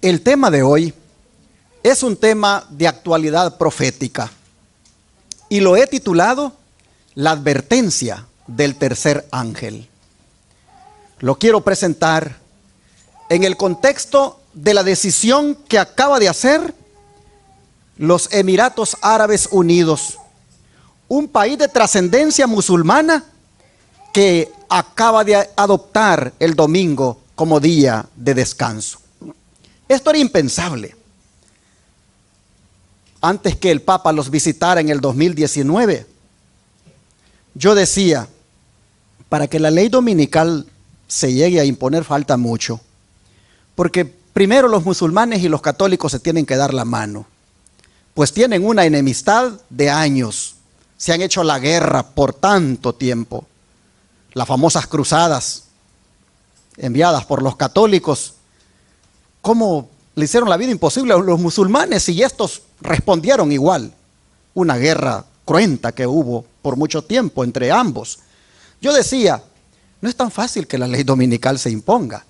El tema de hoy es un tema de actualidad profética y lo he titulado La advertencia del tercer ángel. Lo quiero presentar en el contexto de la decisión que acaba de hacer los Emiratos Árabes Unidos, un país de trascendencia musulmana que acaba de adoptar el domingo como día de descanso. Esto era impensable. Antes que el Papa los visitara en el 2019, yo decía, para que la ley dominical se llegue a imponer falta mucho, porque primero los musulmanes y los católicos se tienen que dar la mano, pues tienen una enemistad de años, se han hecho la guerra por tanto tiempo. Las famosas cruzadas enviadas por los católicos, ¿cómo le hicieron la vida imposible a los musulmanes? Y estos respondieron igual. Una guerra cruenta que hubo por mucho tiempo entre ambos. Yo decía, no es tan fácil que la ley dominical se imponga,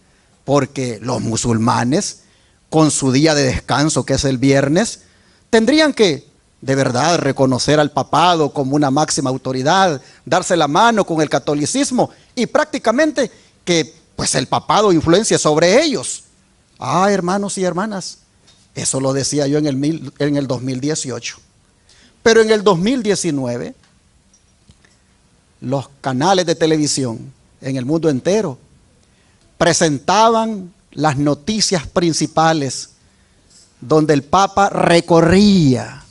porque los musulmanes, con su día de descanso, que es el viernes, tendrían que de verdad reconocer al papado como una máxima autoridad, darse la mano con el catolicismo y prácticamente que pues el papado influencia sobre ellos. Hermanos y hermanas, eso lo decía yo en el 2018. Pero en el 2019, los canales de televisión en el mundo entero presentaban las noticias principales donde el Papa recorría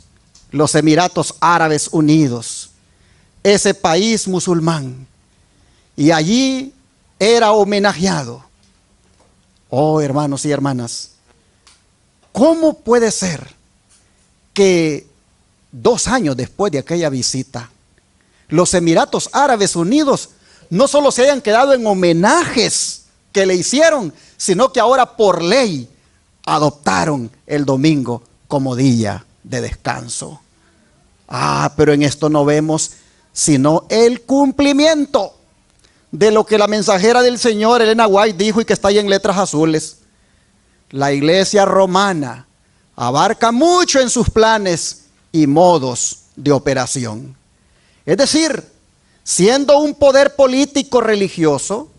los Emiratos Árabes Unidos, ese país musulmán, y allí era homenajeado. Hermanos y hermanas, ¿cómo puede ser que 2 años después de aquella visita, los Emiratos Árabes Unidos no solo se hayan quedado en homenajes que le hicieron, sino que ahora por ley adoptaron el domingo como día de descanso? Pero en esto no vemos sino el cumplimiento de lo que la mensajera del Señor, Elena White, dijo y que está ahí en letras azules. La iglesia romana abarca mucho en sus planes y modos de operación. Es decir, siendo un poder político religioso,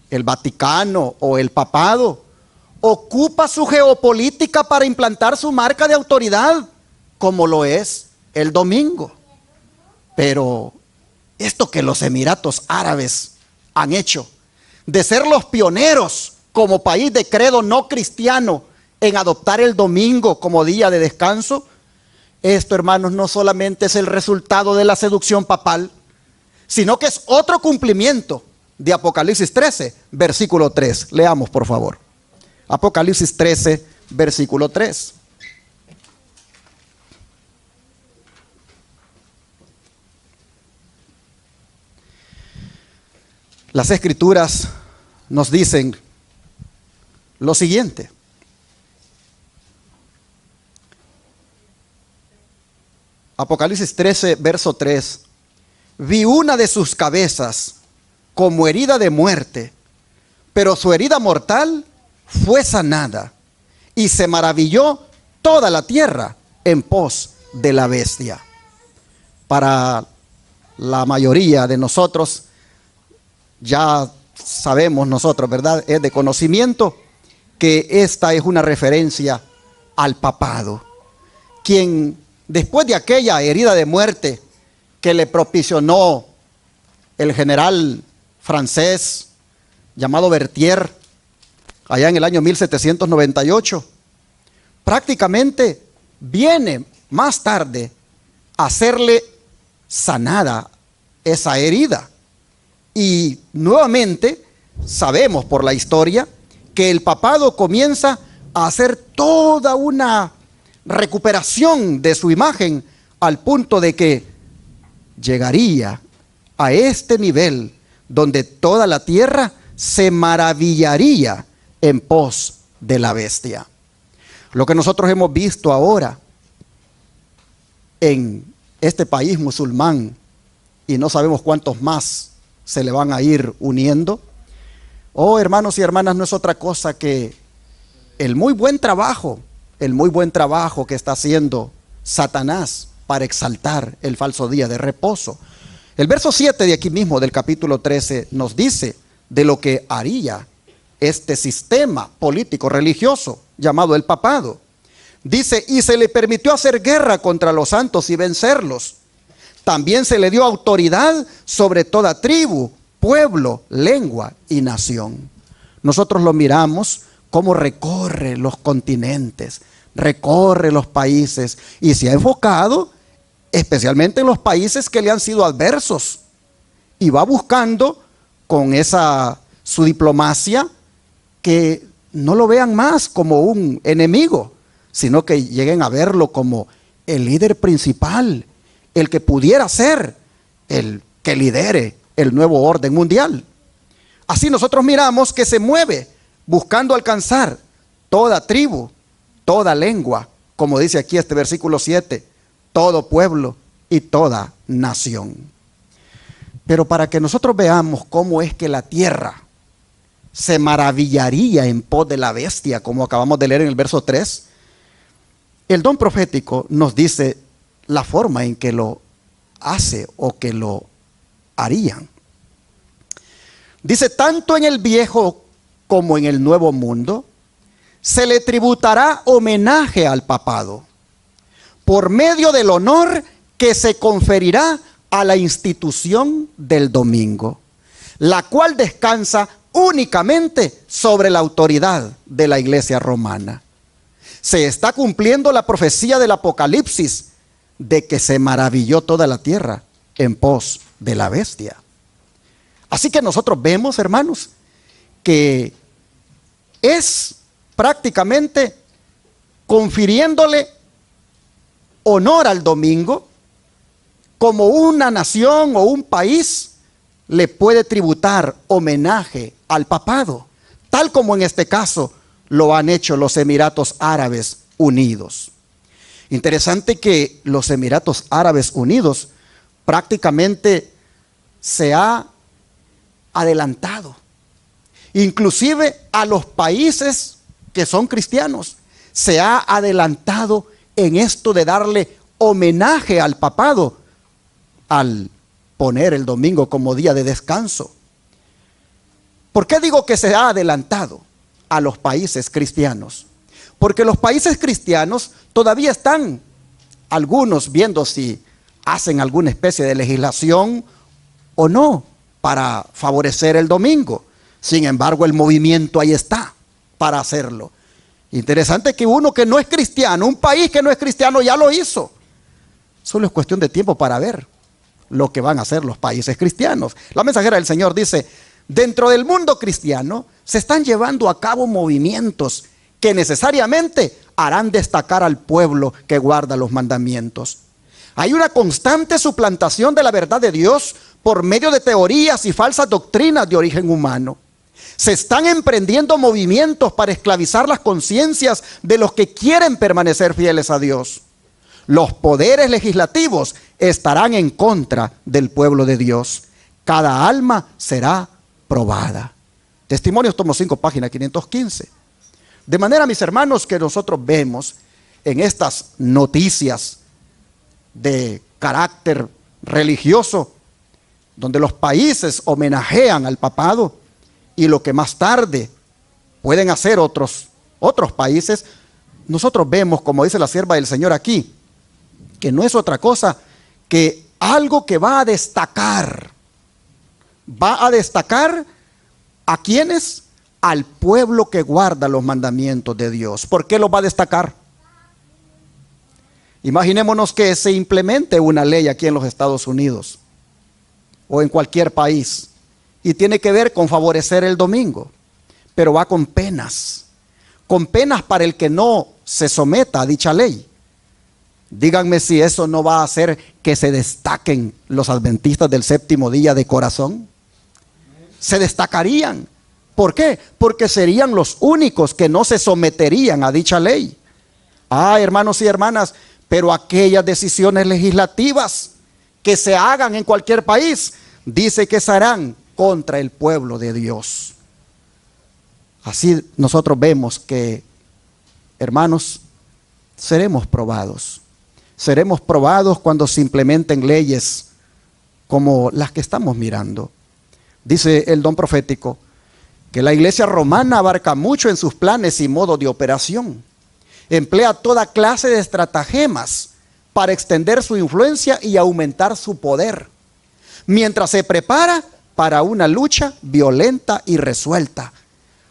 el Vaticano o el papado ocupa su geopolítica para implantar su marca de autoridad, como lo es el domingo. Pero esto que los Emiratos Árabes han hecho, de ser los pioneros como país de credo no cristiano en adoptar el domingo como día de descanso, esto, hermanos, no solamente es el resultado de la seducción papal, sino que es otro cumplimiento de Apocalipsis 13, versículo 3. Leamos, por favor. Apocalipsis 13, versículo 3. Las Escrituras nos dicen lo siguiente. Apocalipsis 13, verso 3. Vi una de sus cabezas como herida de muerte, pero su herida mortal fue sanada, y se maravilló toda la tierra en pos de la bestia. Para la mayoría de nosotros, ya sabemos nosotros, ¿verdad? Es de conocimiento que esta es una referencia al papado, quien después de aquella herida de muerte que le propicionó el general francés llamado Berthier, allá en el año 1798, prácticamente viene más tarde a hacerle sanada esa herida. Y nuevamente sabemos por la historia que el papado comienza a hacer toda una recuperación de su imagen al punto de que llegaría a este nivel donde toda la tierra se maravillaría en pos de la bestia. Lo que nosotros hemos visto ahora en este país musulmán, y no sabemos cuántos más se le van a ir uniendo, hermanos y hermanas, no es otra cosa que el muy buen trabajo que está haciendo Satanás para exaltar el falso día de reposo. El verso 7 de aquí mismo del capítulo 13 nos dice de lo que haría este sistema político religioso llamado el papado. Dice, y se le permitió hacer guerra contra los santos y vencerlos. También se le dio autoridad sobre toda tribu, pueblo, lengua y nación. Nosotros lo miramos cómo recorre los continentes, recorre los países y se ha enfocado especialmente en los países que le han sido adversos y va buscando con su diplomacia que no lo vean más como un enemigo, sino que lleguen a verlo como el líder principal, el que pudiera ser el que lidere el nuevo orden mundial. Así nosotros miramos que se mueve buscando alcanzar toda tribu, toda lengua, como dice aquí este versículo 7, todo pueblo y toda nación. Pero para que nosotros veamos cómo es que la tierra se maravillaría en pos de la bestia, como acabamos de leer en el verso 3, el don profético nos dice la forma en que lo hace o que lo harían. Dice, tanto en el viejo como en el nuevo mundo, se le tributará homenaje al papado, por medio del honor que se conferirá a la institución del domingo, la cual descansa únicamente sobre la autoridad de la iglesia romana. Se está cumpliendo la profecía del Apocalipsis de que se maravilló toda la tierra en pos de la bestia. Así que nosotros vemos, hermanos, que es prácticamente confiriéndole honor al domingo, como una nación o un país le puede tributar homenaje al papado, tal como en este caso lo han hecho los Emiratos Árabes Unidos. Interesante que los Emiratos Árabes Unidos prácticamente se ha adelantado, inclusive a los países que son cristianos, se ha adelantado en esto de darle homenaje al papado al poner el domingo como día de descanso. ¿Por qué digo que se ha adelantado a los países cristianos? Porque los países cristianos todavía están, algunos viendo si hacen alguna especie de legislación o no para favorecer el domingo. Sin embargo, el movimiento ahí está para hacerlo. Interesante que uno que no es cristiano, un país que no es cristiano ya lo hizo. Solo es cuestión de tiempo para ver lo que van a hacer los países cristianos. La mensajera del Señor dice, dentro del mundo cristiano se están llevando a cabo movimientos que necesariamente harán destacar al pueblo que guarda los mandamientos. Hay una constante suplantación de la verdad de Dios por medio de teorías y falsas doctrinas de origen humano. Se están emprendiendo movimientos para esclavizar las conciencias de los que quieren permanecer fieles a Dios. Los poderes legislativos estarán en contra del pueblo de Dios. Cada alma será probada. Testimonios, tomo 5, página 515. De manera, mis hermanos, que nosotros vemos en estas noticias de carácter religioso, donde los países homenajean al papado, y lo que más tarde pueden hacer otros países, nosotros vemos, como dice la sierva del Señor aquí, que no es otra cosa que algo que va a destacar. Va a destacar ¿a quiénes? Al pueblo que guarda los mandamientos de Dios. ¿Por qué los va a destacar? Imaginémonos que se implemente una ley aquí en los Estados Unidos o en cualquier país y tiene que ver con favorecer el domingo, pero va con penas para el que no se someta a dicha ley. Díganme si eso no va a hacer que se destaquen los adventistas del séptimo día de corazón. Se destacarían. ¿Por qué? Porque serían los únicos que no se someterían a dicha ley. Hermanos y hermanas, pero aquellas decisiones legislativas que se hagan en cualquier país, dice que se harán contra el pueblo de Dios. Así nosotros vemos que hermanos, seremos probados. Seremos probados cuando se implementen leyes como las que estamos mirando. Dice el don profético que la iglesia romana abarca mucho en sus planes y modos de operación. Emplea toda clase de estratagemas para extender su influencia y aumentar su poder, mientras se prepara para una lucha violenta y resuelta,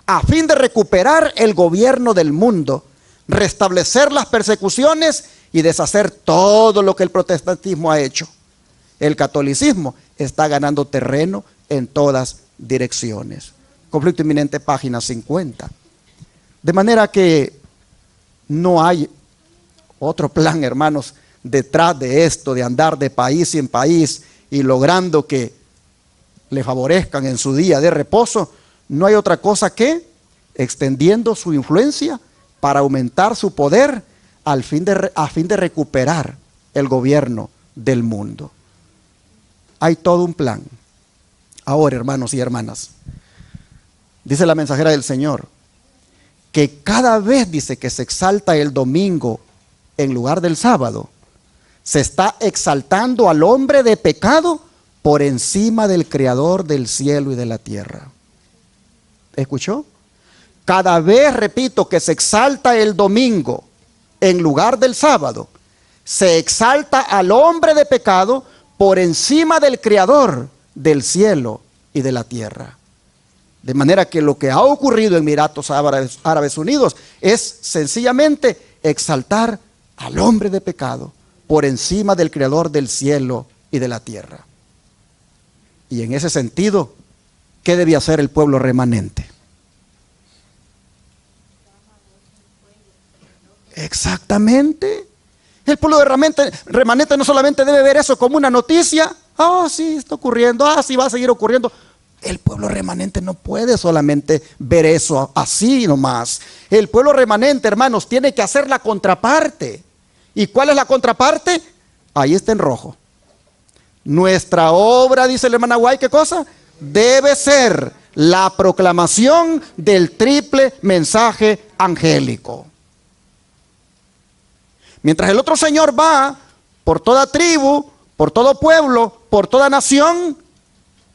a fin de recuperar el gobierno del mundo, restablecer las persecuciones y deshacer todo lo que el protestantismo ha hecho. El catolicismo está ganando terreno en todas direcciones. Conflicto inminente, página 50. De manera que no hay otro plan, hermanos, detrás de esto, de andar de país en país y logrando que le favorezcan en su día de reposo. No hay otra cosa que extendiendo su influencia para aumentar su poder a fin de recuperar el gobierno del mundo. Hay todo un plan. Ahora, hermanos y hermanas, dice la mensajera del Señor, que cada vez dice que se exalta el domingo en lugar del sábado, se está exaltando al hombre de pecado por encima del Creador del cielo y de la tierra. ¿Escuchó? Cada vez, repito, que se exalta el domingo en lugar del sábado, se exalta al hombre de pecado por encima del Creador del cielo y de la tierra. De manera que lo que ha ocurrido en Emiratos Árabes Unidos es sencillamente exaltar al hombre de pecado por encima del Creador del cielo y de la tierra. Y en ese sentido, ¿qué debía hacer el pueblo remanente? Exactamente. El pueblo remanente no solamente debe ver eso como una noticia. Sí, está ocurriendo. Sí, va a seguir ocurriendo. El pueblo remanente no puede solamente ver eso así nomás. El pueblo remanente, hermanos, tiene que hacer la contraparte. ¿Y cuál es la contraparte? Ahí está en rojo. Nuestra obra, dice el hermano Aguay, ¿qué cosa? Debe ser la proclamación del triple mensaje angélico. Mientras el otro señor va por toda tribu, por todo pueblo, por toda nación,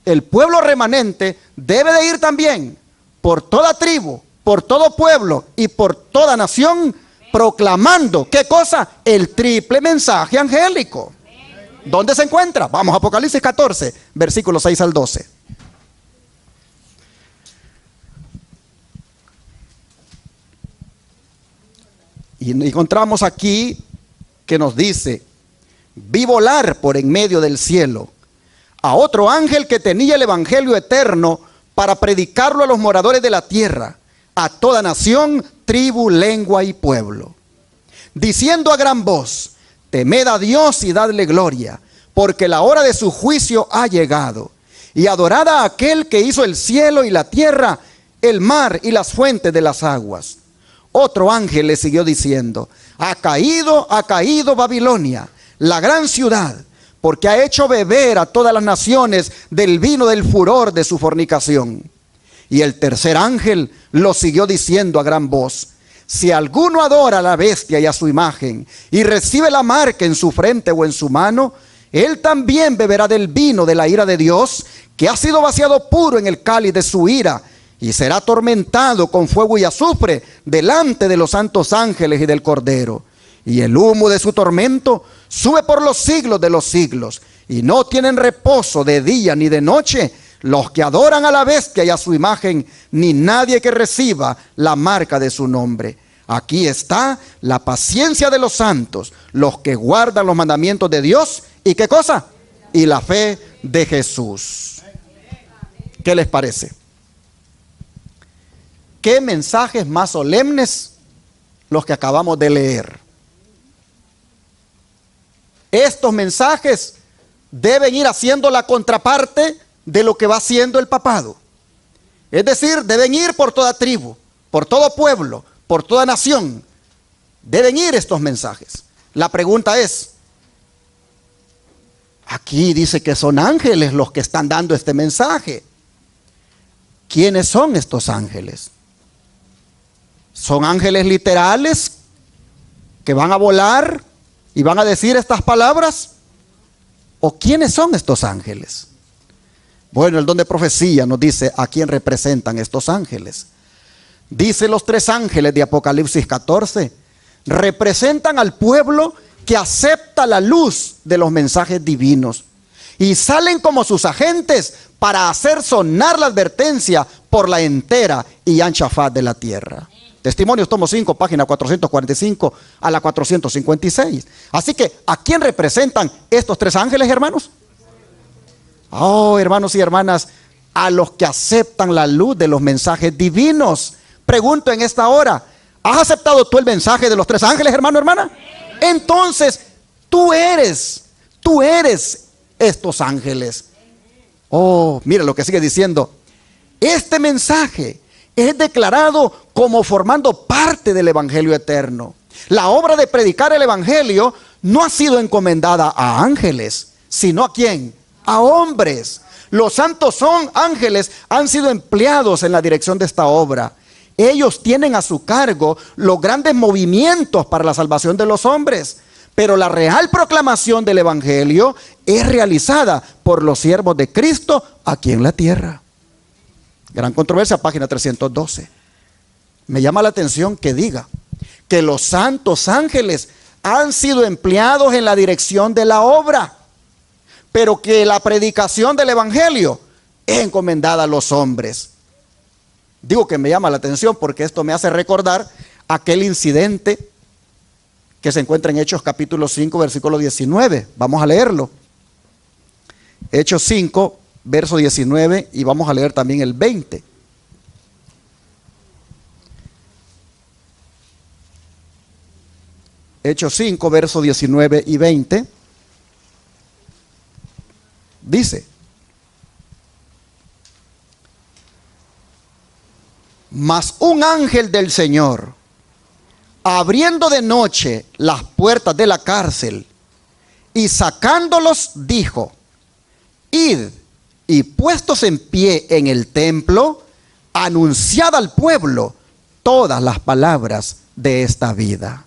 el pueblo remanente debe de ir también por toda tribu, por todo pueblo y por toda nación, proclamando, ¿qué cosa? El triple mensaje angélico. ¿Dónde se encuentra? Vamos a Apocalipsis 14, versículos 6 al 12. Y encontramos aquí que nos dice: vi volar por en medio del cielo a otro ángel que tenía el evangelio eterno para predicarlo a los moradores de la tierra, a toda nación, tribu, lengua y pueblo, diciendo a gran voz: temed a Dios y dadle gloria, porque la hora de su juicio ha llegado, y adorad a aquel que hizo el cielo y la tierra, el mar y las fuentes de las aguas. Otro ángel le siguió diciendo: ha caído Babilonia, la gran ciudad, porque ha hecho beber a todas las naciones del vino del furor de su fornicación. Y el tercer ángel lo siguió diciendo a gran voz: si alguno adora a la bestia y a su imagen, y recibe la marca en su frente o en su mano, él también beberá del vino de la ira de Dios, que ha sido vaciado puro en el cáliz de su ira, y será atormentado con fuego y azufre delante de los santos ángeles y del Cordero. Y el humo de su tormento sube por los siglos de los siglos, y no tienen reposo de día ni de noche los que adoran a la bestia y a su imagen, ni nadie que reciba la marca de su nombre. Aquí está la paciencia de los santos, los que guardan los mandamientos de Dios. ¿Y qué cosa? Y la fe de Jesús. ¿Qué les parece? ¿Qué mensajes más solemnes los que acabamos de leer? Estos mensajes deben ir haciendo la contraparte de lo que va haciendo el papado. Es decir, deben ir por toda tribu, por todo pueblo, por toda nación. Deben ir estos mensajes. La pregunta es, aquí dice que son ángeles los que están dando este mensaje. ¿Quiénes son estos ángeles? ¿Son ángeles literales que van a volar y van a decir estas palabras? ¿O quiénes son estos ángeles? Bueno, el don de profecía nos dice a quién representan estos ángeles. Dice los 3 ángeles de Apocalipsis 14, representan al pueblo que acepta la luz de los mensajes divinos y salen como sus agentes para hacer sonar la advertencia por la entera y ancha faz de la tierra. Testimonios, tomo 5, página 445 a la 456. Así que, ¿a quién representan estos 3 ángeles, hermanos? Oh, hermanos y hermanas, a los que aceptan la luz de los mensajes divinos. Pregunto en esta hora, ¿has aceptado tú el mensaje de los 3 ángeles, hermano, hermana? Entonces, tú eres estos ángeles. Oh, mira lo que sigue diciendo. Este mensaje es declarado como formando parte del evangelio eterno. La obra de predicar el evangelio no ha sido encomendada a ángeles, sino ¿a quién? A hombres. Los santos ángeles han sido empleados en la dirección de esta obra. Ellos tienen a su cargo los grandes movimientos para la salvación de los hombres. Pero la real proclamación del evangelio es realizada por los siervos de Cristo aquí en la tierra. Gran controversia, página 312. Me llama la atención que diga que los santos ángeles han sido empleados en la dirección de la obra, pero que la predicación del evangelio es encomendada a los hombres. Digo que me llama la atención porque esto me hace recordar aquel incidente que se encuentra en Hechos capítulo 5, versículo 19. Vamos a leerlo. Hechos 5, verso 19, y vamos a leer también el 20. Hechos 5, verso 19 y 20. Dice: mas un ángel del Señor, abriendo de noche las puertas de la cárcel y sacándolos, dijo: id y puestos en pie en el templo, anunciad al pueblo todas las palabras de esta vida.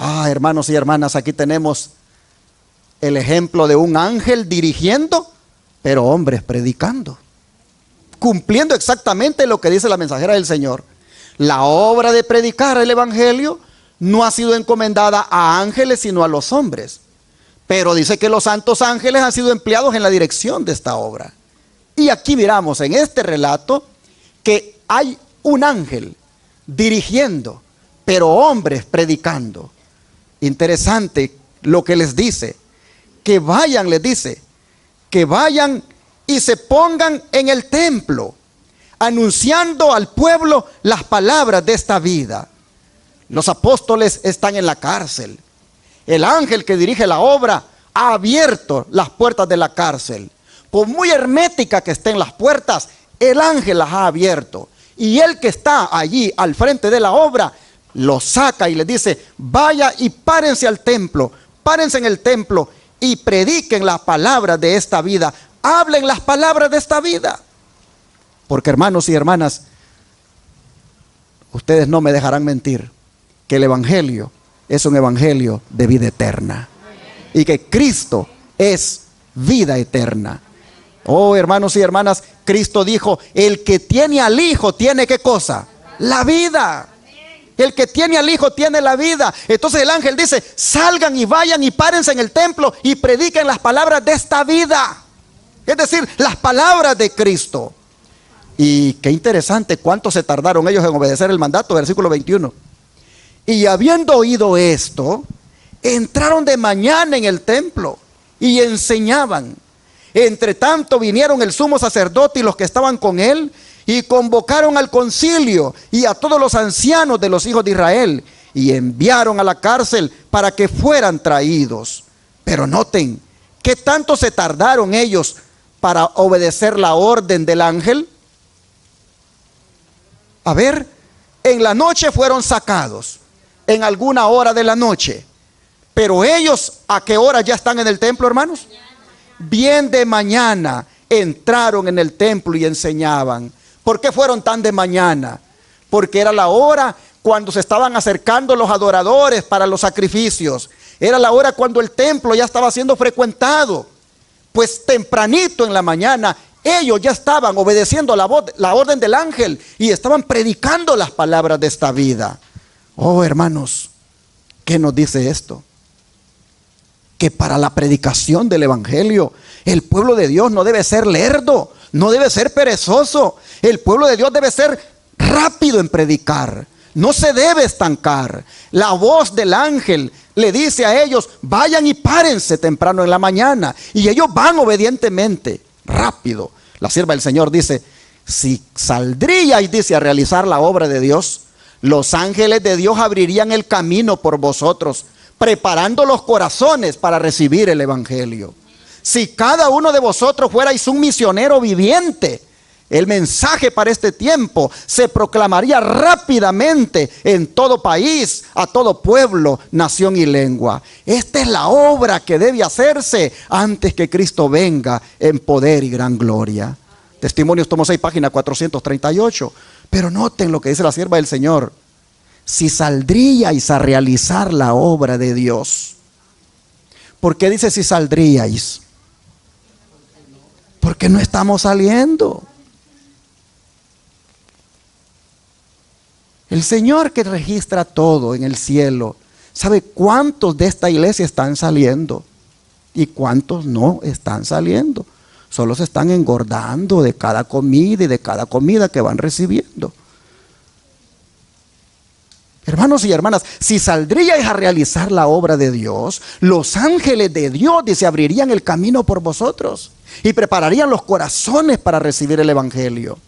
Ah, hermanos y hermanas, aquí tenemos el ejemplo de un ángel dirigiendo, pero hombres predicando, cumpliendo exactamente lo que dice la mensajera del Señor. La obra de predicar el evangelio no ha sido encomendada a ángeles, sino a los hombres. Pero dice que los santos ángeles han sido empleados en la dirección de esta obra. Y aquí miramos en este relato que hay un ángel dirigiendo, pero hombres predicando. Interesante lo que les dice. Que vayan, les dice, que vayan y se pongan en el templo, anunciando al pueblo las palabras de esta vida. Los apóstoles están en la cárcel. El ángel que dirige la obra ha abierto las puertas de la cárcel. Por muy hermética que estén las puertas, el ángel las ha abierto. Y el que está allí al frente de la obra, los saca y les dice: vaya y párense al templo, párense en el templo y prediquen las palabras de esta vida. Hablen las palabras de esta vida. Porque, hermanos y hermanas, ustedes no me dejarán mentir que el evangelio es un evangelio de vida eterna y que Cristo es vida eterna. Oh, hermanos y hermanas, Cristo dijo: el que tiene al Hijo tiene ¿qué cosa? La vida. El que tiene al Hijo tiene la vida. Entonces el ángel dice: salgan y vayan y párense en el templo y prediquen las palabras de esta vida. Es decir, las palabras de Cristo. Y qué interesante cuánto se tardaron ellos en obedecer el mandato, versículo 21. Y habiendo oído esto, entraron de mañana en el templo y enseñaban. Entre tanto vinieron el sumo sacerdote y los que estaban con él, y convocaron al concilio y a todos los ancianos de los hijos de Israel, y enviaron a la cárcel para que fueran traídos. Pero noten, ¿qué tanto se tardaron ellos para obedecer la orden del ángel? A ver, en la noche fueron sacados, en alguna hora de la noche. Pero ellos, ¿a qué hora ya están en el templo, hermanos? Bien de mañana entraron en el templo y enseñaban. ¿Por qué fueron tan de mañana? porque era la hora cuando se estaban acercando los adoradores para los sacrificios. Era la hora cuando el templo ya estaba siendo frecuentado. Pues tempranito en la mañana ellos ya estaban obedeciendo la orden del ángel y estaban predicando las palabras de esta vida. Oh, hermanos, ¿qué nos dice esto? Que para la predicación del evangelio, el pueblo de Dios no debe ser lerdo, no debe ser perezoso. El pueblo de Dios debe ser rápido en predicar, no se debe estancar. La voz del ángel le dice a ellos: vayan y párense temprano en la mañana, y ellos van obedientemente, rápido. La sierva del Señor dice: si saldríais, dice, a realizar la obra de Dios, los ángeles de Dios abrirían el camino por vosotros, preparando los corazones para recibir el evangelio. Si cada uno de vosotros fuerais un misionero viviente, el mensaje para este tiempo se proclamaría rápidamente en todo país, a todo pueblo, nación y lengua. Esta es la obra que debe hacerse antes que Cristo venga en poder y gran gloria. Testimonios, tomo 6, página 438. Pero noten lo que dice la sierva del Señor: si saldríais a realizar la obra de Dios. ¿Por qué dice si saldríais? Porque no estamos saliendo. El Señor, que registra todo en el cielo, sabe cuántos de esta iglesia están saliendo y cuántos no están saliendo. Solo se están engordando de cada comida y de cada comida que van recibiendo. Hermanos y hermanas, si saldríais a realizar la obra de Dios, los ángeles de Dios, dice, abrirían el camino por vosotros y prepararían los corazones para recibir el evangelio.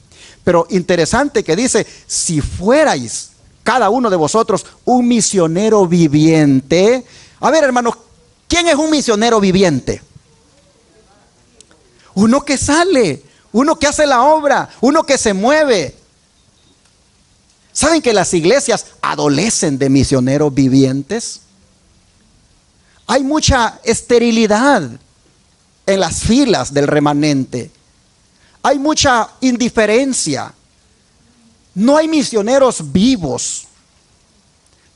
Pero interesante que dice: si fuerais cada uno de vosotros un misionero viviente. A ver, hermanos, ¿quién es un misionero viviente? Uno que sale, uno que hace la obra, uno que se mueve. ¿Saben que las iglesias adolecen de misioneros vivientes? Hay mucha esterilidad en las filas del remanente. Hay mucha indiferencia. No hay misioneros vivos.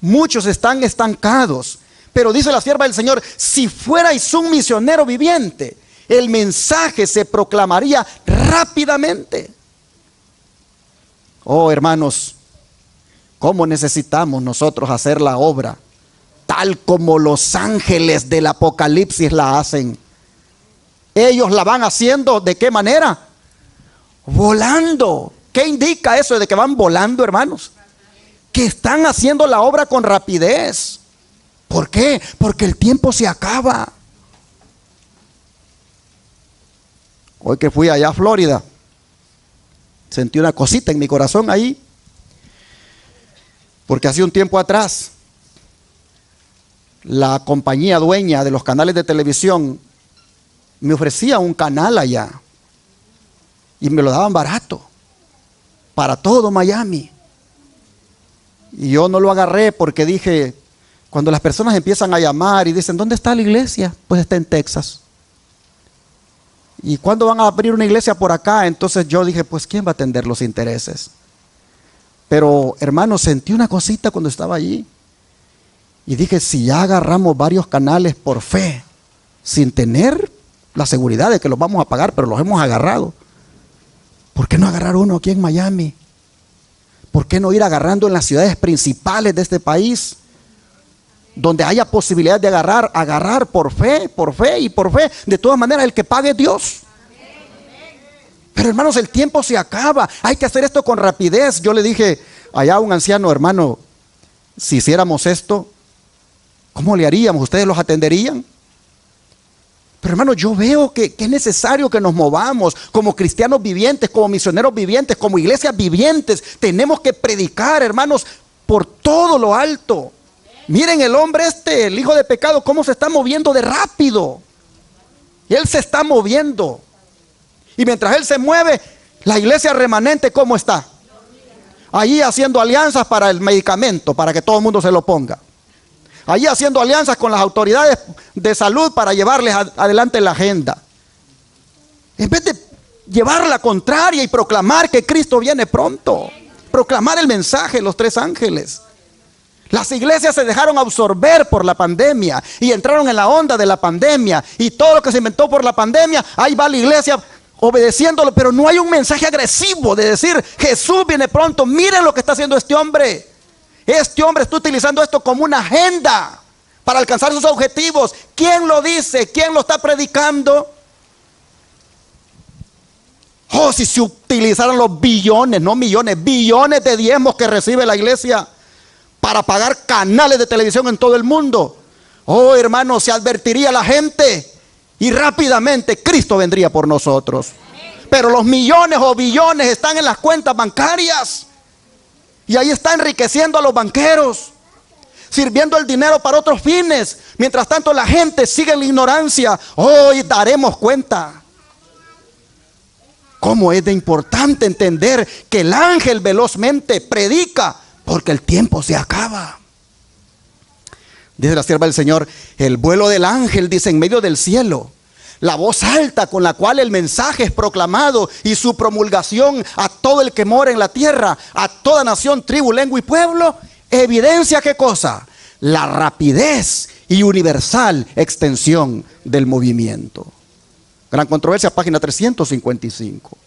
Muchos están estancados. Pero dice la sierva del Señor: si fuerais un misionero viviente, el mensaje se proclamaría rápidamente. Oh, hermanos, ¿cómo necesitamos nosotros hacer la obra tal como los ángeles del Apocalipsis la hacen? Ellos la van haciendo, ¿de qué manera? Volando. ¿Qué indica eso de que van volando, hermanos? Que están haciendo la obra con rapidez. ¿Por qué? Porque el tiempo se acaba. Hoy que fui allá a Florida, sentí una cosita en mi corazón ahí, porque hace un tiempo atrás la compañía dueña de los canales de televisión me ofrecía un canal allá y me lo daban barato para todo Miami. Y yo no lo agarré porque dije, cuando las personas empiezan a llamar y dicen: ¿dónde está la iglesia? Pues está en Texas. ¿Y cuándo van a abrir una iglesia por acá? Entonces yo dije, pues ¿quién va a atender los intereses? Pero, hermano, sentí una cosita cuando estaba allí. Y dije, si ya agarramos varios canales por fe, sin tener la seguridad de que los vamos a pagar, pero los hemos agarrado, ¿por qué no agarrar uno aquí en Miami? ¿Por qué no ir agarrando en las ciudades principales de este país? Donde haya posibilidad de agarrar por fe y por fe. De todas maneras, el que pague es Dios. Pero, hermanos, el tiempo se acaba. Hay que hacer esto con rapidez. Yo le dije allá a un anciano: hermano, si hiciéramos esto, ¿cómo le haríamos? ¿Ustedes los atenderían? Pero, hermano, yo veo que es necesario que nos movamos como cristianos vivientes, como misioneros vivientes, como iglesias vivientes. Tenemos que predicar, hermanos, por todo lo alto. Miren el hombre el hijo de pecado, cómo se está moviendo de rápido. Y él se está moviendo. Y mientras él se mueve, la iglesia remanente, ¿cómo está? Allí haciendo alianzas para el medicamento, para que todo el mundo se lo ponga. Allí haciendo alianzas con las autoridades de salud para llevarles adelante la agenda. En vez de llevar la contraria y proclamar que Cristo viene pronto. proclamar el mensaje de los tres ángeles. Las iglesias se dejaron absorber por la pandemia y entraron en la onda de la pandemia, y todo lo que se inventó por la pandemia, ahí va la iglesia obedeciéndolo, pero no hay un mensaje agresivo de decir: Jesús viene pronto, miren lo que está haciendo este hombre. Este hombre está utilizando esto como una agenda para alcanzar sus objetivos. ¿Quién lo dice? ¿Quién lo está predicando? Oh, si se utilizaran los billones, no millones, billones de diezmos que recibe la iglesia para pagar canales de televisión en todo el mundo. Oh, hermano, se advertiría a la gente y rápidamente Cristo vendría por nosotros. Pero los millones o billones están en las cuentas bancarias y ahí está enriqueciendo a los banqueros, sirviendo el dinero para otros fines. Mientras tanto la gente sigue en la ignorancia. Hoy daremos cuenta cómo es de importante entender que el ángel velozmente predica, porque el tiempo se acaba. Dice la sierva del Señor: el vuelo del ángel, dice, en medio del cielo, la voz alta con la cual el mensaje es proclamado y su promulgación a todo el que mora en la tierra, a toda nación, tribu, lengua y pueblo, evidencia ¿qué cosa? La rapidez y universal extensión del movimiento. Gran Controversia, página 355.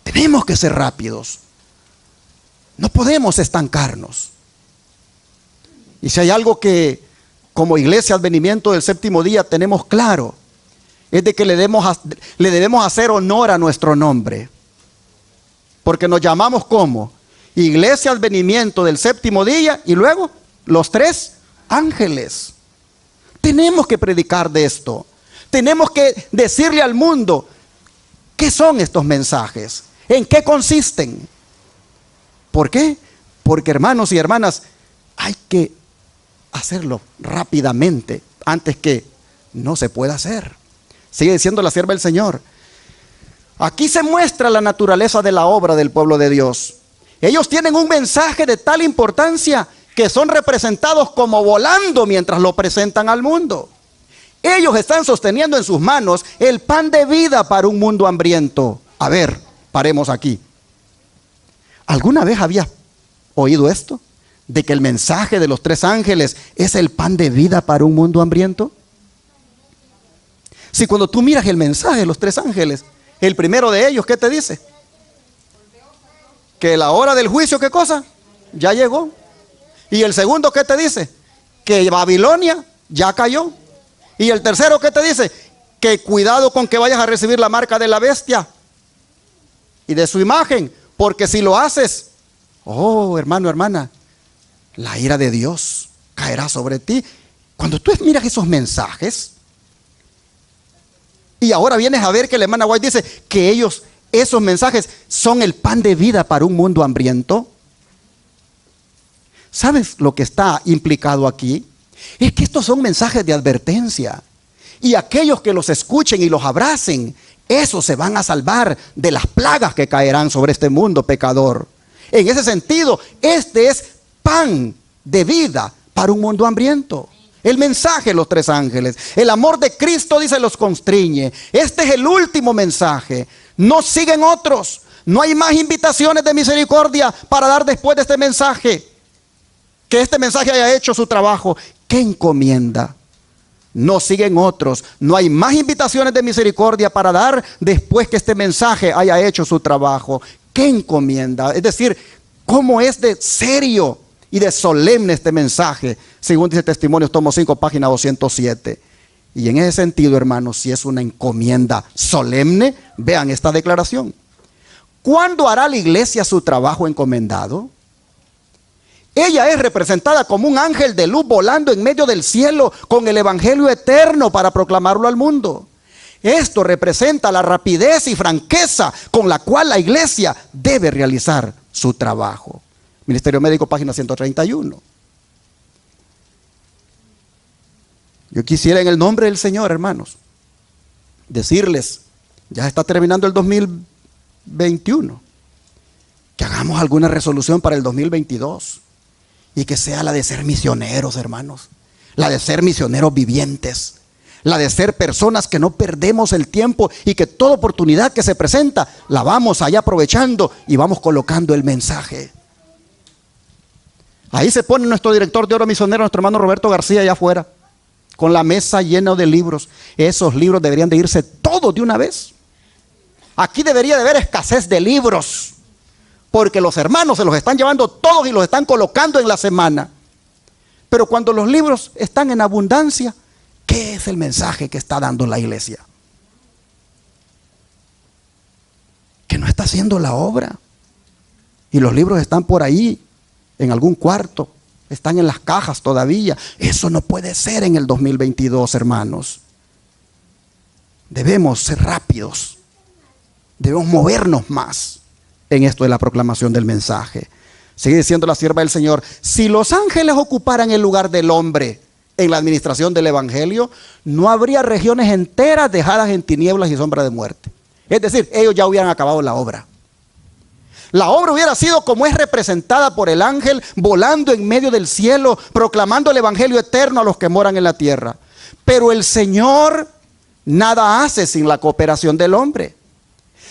Tenemos que ser rápidos. No podemos estancarnos. Y si hay algo que como iglesia Advenimiento del Séptimo Día tenemos claro, es de que le debemos hacer honor a nuestro nombre. Porque nos llamamos como Iglesia Advenimiento del Séptimo Día y luego los tres ángeles. Tenemos que predicar de esto. Tenemos que decirle al mundo qué son estos mensajes, en qué consisten. ¿Por qué? Porque, hermanos y hermanas, hay que hacerlo rápidamente antes que no se pueda hacer. Sigue diciendo la sierva del Señor: aquí se muestra la naturaleza de la obra del pueblo de Dios. Ellos tienen un mensaje de tal importancia que son representados como volando mientras lo presentan al mundo. Ellos están sosteniendo en sus manos el pan de vida para un mundo hambriento. A ver, paremos aquí. ¿Alguna vez habías oído esto? ¿De que el mensaje de los tres ángeles es el pan de vida para un mundo hambriento? Si cuando tú miras el mensaje de los tres ángeles, el primero de ellos, ¿qué te dice? Que la hora del juicio, ¿qué cosa? Ya llegó. Y el segundo, ¿qué te dice? Que Babilonia ya cayó. Y el tercero, ¿qué te dice? Que cuidado con que vayas a recibir la marca de la bestia y de su imagen, porque si lo haces, oh, hermano, hermana, la ira de Dios caerá sobre ti. Cuando tú miras esos mensajes, y ahora vienes a ver que la hermana White dice que esos mensajes son el pan de vida para un mundo hambriento. ¿Sabes lo que está implicado aquí? Es que estos son mensajes de advertencia. Y aquellos que los escuchen y los abracen, esos se van a salvar de las plagas que caerán sobre este mundo pecador. En ese sentido, este es pan de vida para un mundo hambriento. El mensaje de los tres ángeles, el amor de Cristo, dice, los constriñe. Este es el último mensaje. No siguen otros. No hay más invitaciones de misericordia para dar después de este mensaje. Que este mensaje haya hecho su trabajo. ¿Qué encomienda? No siguen otros. No hay más invitaciones de misericordia para dar después que este mensaje haya hecho su trabajo. ¿Qué encomienda? Es decir, ¿cómo es de serio y de solemne este mensaje? Según dice Testimonios, tomo 5, página 207. Y en ese sentido, hermanos, si es una encomienda solemne, vean esta declaración. ¿Cuándo hará la iglesia su trabajo encomendado? Ella es representada como un ángel de luz volando en medio del cielo con el evangelio eterno para proclamarlo al mundo. Esto representa la rapidez y franqueza con la cual la iglesia debe realizar su trabajo. Ministerio Médico, página 131. Yo quisiera, en el nombre del Señor, hermanos, decirles, ya está terminando el 2021, que hagamos alguna resolución para el 2022 y que sea la de ser misioneros, hermanos, la de ser misioneros vivientes, La de ser personas que no perdemos el tiempo y que toda oportunidad que se presenta la vamos allá aprovechando y vamos colocando el mensaje. Ahí se pone nuestro director de oro misionero, nuestro hermano Roberto García, allá afuera, con la mesa llena de libros. Esos libros deberían de irse todos de una vez. Aquí debería de haber escasez de libros, porque los hermanos se los están llevando todos y los están colocando en la semana. Pero cuando los libros están en abundancia, ¿qué es el mensaje que está dando la iglesia? Que no está haciendo la obra. Y los libros están por ahí, en algún cuarto, están en las cajas todavía. Eso no puede ser en el 2022, hermanos. Debemos ser rápidos. Debemos movernos más en esto de la proclamación del mensaje. Sigue diciendo la sierva del Señor: si los ángeles ocuparan el lugar del hombre en la administración del evangelio, no habría regiones enteras dejadas en tinieblas y sombra de muerte. Es decir, ellos ya hubieran acabado la obra. La obra hubiera sido como es representada por el ángel volando en medio del cielo, proclamando el evangelio eterno a los que moran en la tierra. Pero el Señor nada hace sin la cooperación del hombre.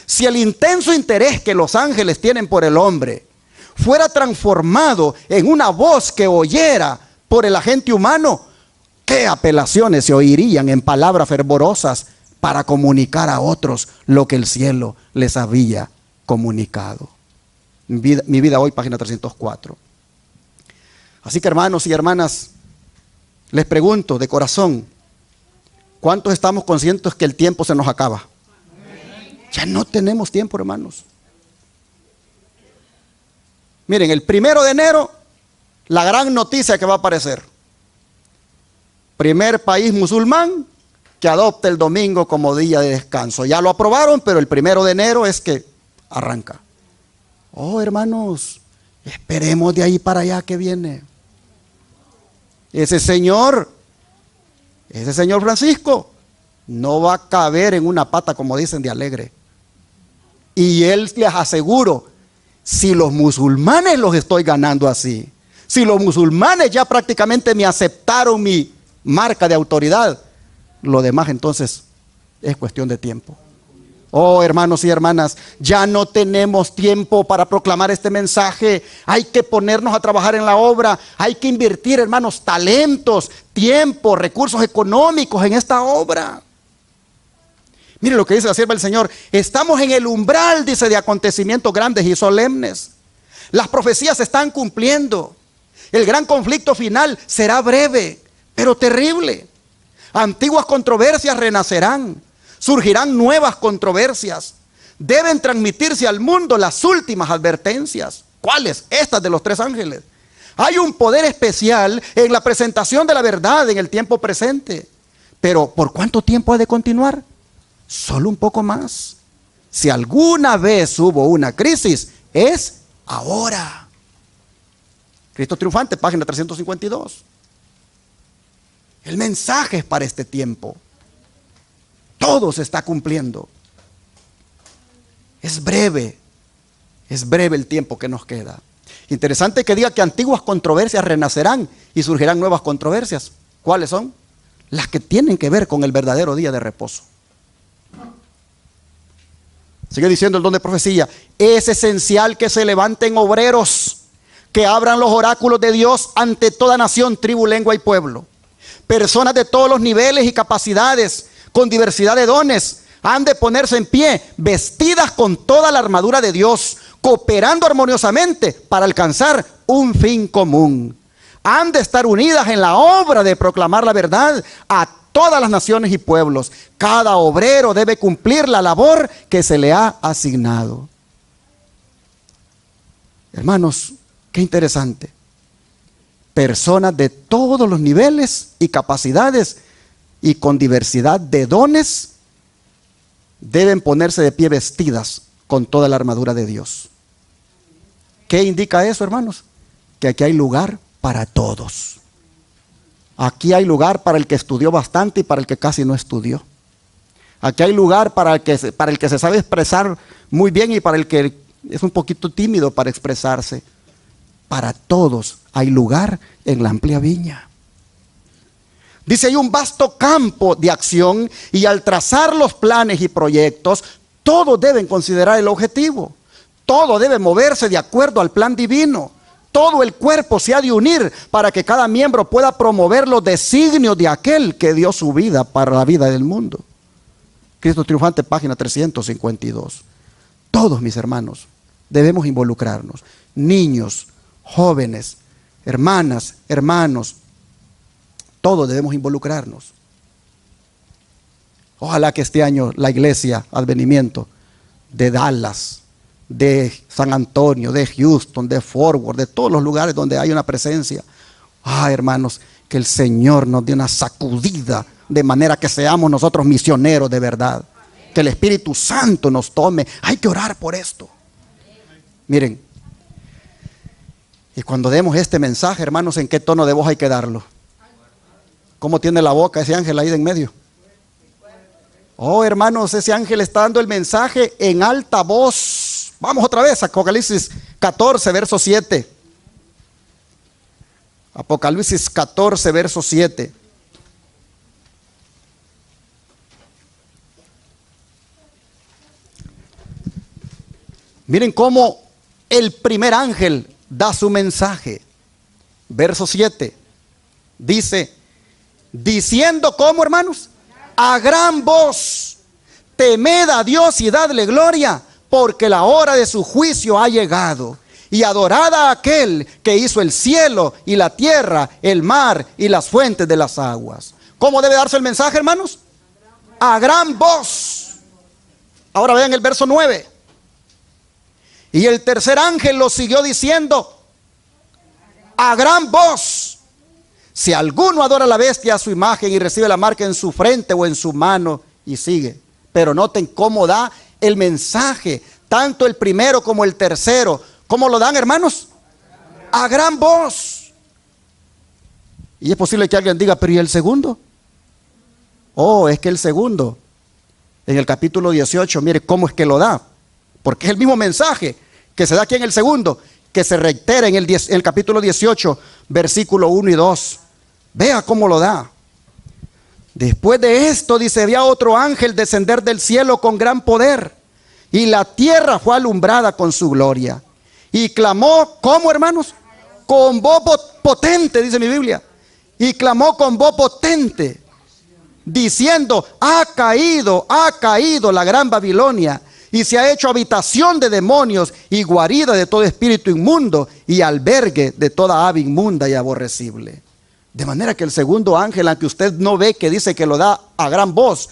Si el intenso interés que los ángeles tienen por el hombre fuera transformado en una voz que oyera por el agente humano, ¿qué apelaciones se oirían en palabras fervorosas para comunicar a otros lo que el cielo les había comunicado? Mi vida hoy, página 304. Así que, hermanos y hermanas, les pregunto de corazón, ¿cuántos estamos conscientes que el tiempo se nos acaba? Ya no tenemos tiempo, hermanos. Miren, el 1 de enero, la gran noticia que va a aparecer: primer país musulmán que adopta el domingo como día de descanso. Ya lo aprobaron, pero el 1 de enero es que arranca. Oh, hermanos, esperemos de ahí para allá que viene. Ese señor Francisco, no va a caber en una pata, como dicen, de alegre. Y él, les aseguro, si los musulmanes los estoy ganando así, si los musulmanes ya prácticamente me aceptaron mi marca de autoridad, lo demás entonces es cuestión de tiempo. Oh, hermanos y hermanas, ya no tenemos tiempo para proclamar este mensaje. Hay que ponernos a trabajar en la obra. Hay que invertir, hermanos, talentos, tiempo, recursos económicos en esta obra. Mire lo que dice la sierva del Señor: estamos en el umbral, dice, de acontecimientos grandes y solemnes. Las profecías se están cumpliendo. El gran conflicto final será breve, pero terrible. Antiguas controversias renacerán. Surgirán nuevas controversias. Deben transmitirse al mundo las últimas advertencias. ¿Cuáles? Estas de los 3 ángeles. Hay un poder especial en la presentación de la verdad en el tiempo presente. Pero ¿por cuánto tiempo ha de continuar? Solo un poco más. Si alguna vez hubo una crisis, es ahora. Cristo triunfante, página 352. El mensaje es para este tiempo. Todo se está cumpliendo. Es breve el tiempo que nos queda. Interesante que diga que antiguas controversias renacerán y surgirán nuevas controversias. ¿Cuáles son? Las que tienen que ver con el verdadero día de reposo. Sigue diciendo el don de profecía: es esencial que se levanten obreros que abran los oráculos de Dios ante toda nación, tribu, lengua y pueblo. Personas de todos los niveles y capacidades, con diversidad de dones, han de ponerse en pie, vestidas con toda la armadura de Dios, cooperando armoniosamente para alcanzar un fin común. Han de estar unidas en la obra de proclamar la verdad a todas las naciones y pueblos. Cada obrero debe cumplir la labor que se le ha asignado. Hermanos, qué interesante. Personas de todos los niveles y capacidades y con diversidad de dones deben ponerse de pie vestidas con toda la armadura de Dios. ¿Qué indica eso, hermanos? Que aquí hay lugar para todos. Aquí hay lugar para el que estudió bastante y para el que casi no estudió. Aquí hay lugar para el que se sabe expresar muy bien y para el que es un poquito tímido para expresarse. Para todos hay lugar en la amplia viña. Dice, hay un vasto campo de acción y al trazar los planes y proyectos, todos deben considerar el objetivo. Todo debe moverse de acuerdo al plan divino. Todo el cuerpo se ha de unir para que cada miembro pueda promover los designios de aquel que dio su vida para la vida del mundo. Cristo Triunfante, página 352. Todos, mis hermanos, debemos involucrarnos. Niños, jóvenes, hermanas, hermanos, todos debemos involucrarnos. Ojalá que este año la iglesia Advenimiento de Dallas, de San Antonio, de Houston, de Fort Worth, de todos los lugares donde hay una presencia, hermanos, que el Señor nos dé una sacudida de manera que seamos nosotros misioneros de verdad. Que el Espíritu Santo nos tome. Hay que orar por esto. Miren, y cuando demos este mensaje, hermanos, ¿en qué tono de voz hay que darlo? ¿Cómo tiene la boca ese ángel ahí de en medio? Oh, hermanos, ese ángel está dando el mensaje en alta voz. Vamos otra vez a Apocalipsis 14, verso 7. Apocalipsis 14, verso 7. Miren cómo el primer ángel da su mensaje. Verso 7. Dice, diciendo, ¿cómo, hermanos? A gran voz, temed a Dios y dadle gloria, porque la hora de su juicio ha llegado. Y adorad a aquel que hizo el cielo y la tierra, el mar y las fuentes de las aguas. ¿Cómo debe darse el mensaje, hermanos? A gran voz. Ahora vean el verso 9. Y el tercer ángel lo siguió diciendo, a gran voz, si alguno adora a la bestia a su imagen y recibe la marca en su frente o en su mano, y sigue. Pero noten cómo da el mensaje, tanto el primero como el tercero. ¿Cómo lo dan, hermanos? A gran voz. Y es posible que alguien diga, pero ¿y el segundo? Oh, es que el segundo, en el capítulo 18, mire cómo es que lo da. Porque es el mismo mensaje que se da aquí en el segundo, que se reitera en el capítulo 18, versículo 1 y 2. Vea cómo lo da. Después de esto, dice, había otro ángel descender del cielo con gran poder, y la tierra fue alumbrada con su gloria. Y clamó, ¿cómo, hermanos? Con voz potente, dice mi Biblia. Y clamó con voz potente, diciendo, ha caído la gran Babilonia, y se ha hecho habitación de demonios y guarida de todo espíritu inmundo y albergue de toda ave inmunda y aborrecible. De manera que el segundo ángel, aunque usted no ve que dice que lo da a gran voz,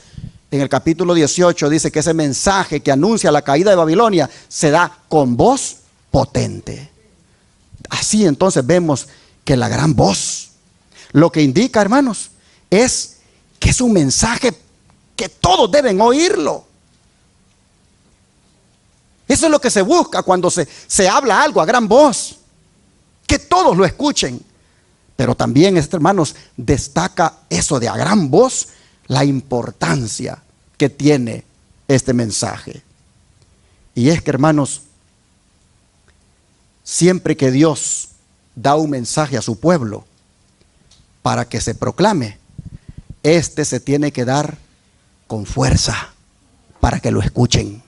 en el capítulo 18 dice que ese mensaje que anuncia la caída de Babilonia se da con voz potente. Así entonces vemos que la gran voz, lo que indica, hermanos, es que es un mensaje que todos deben oírlo. Eso es lo que se busca cuando se habla algo a gran voz, que todos lo escuchen. Pero también, hermanos, destaca eso de a gran voz, la importancia que tiene este mensaje. Y es que, hermanos, siempre que Dios da un mensaje a su pueblo para que se proclame, este se tiene que dar con fuerza para que lo escuchen.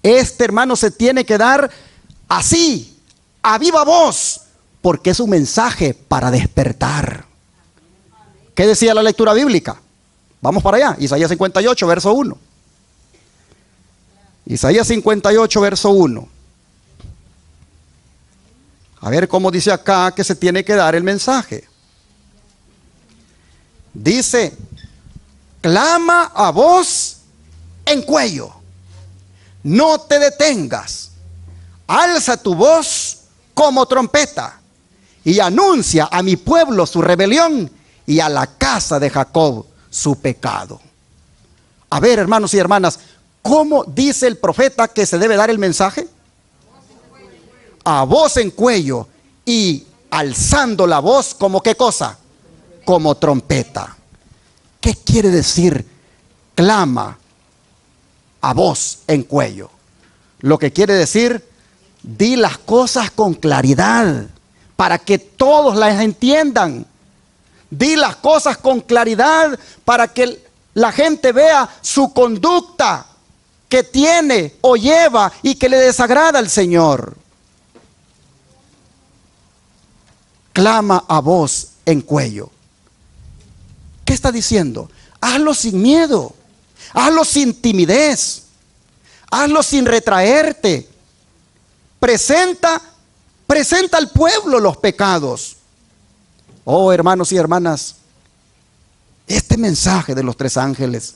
Este, hermano, se tiene que dar así, a viva voz, porque es un mensaje para despertar. ¿Qué decía la lectura bíblica? Vamos para allá, Isaías 58, verso 1. Isaías 58, verso 1. A ver cómo dice acá que se tiene que dar el mensaje. Dice, clama a voz en cuello. No te detengas, alza tu voz como trompeta y anuncia a mi pueblo su rebelión y a la casa de Jacob su pecado. A ver, hermanos y hermanas, ¿cómo dice el profeta que se debe dar el mensaje? A voz en cuello y alzando la voz como ¿qué cosa? Como trompeta. ¿Qué quiere decir clama a voz en cuello? Lo que quiere decir, di las cosas con claridad para que todos las entiendan. Di las cosas con claridad para que la gente vea su conducta que tiene o lleva y que le desagrada al Señor. Clama a voz en cuello. ¿Qué está diciendo? Hazlo sin miedo, hazlo sin timidez, hazlo sin retraerte. Presenta al pueblo los pecados. Oh, hermanos y hermanas, este mensaje de los tres ángeles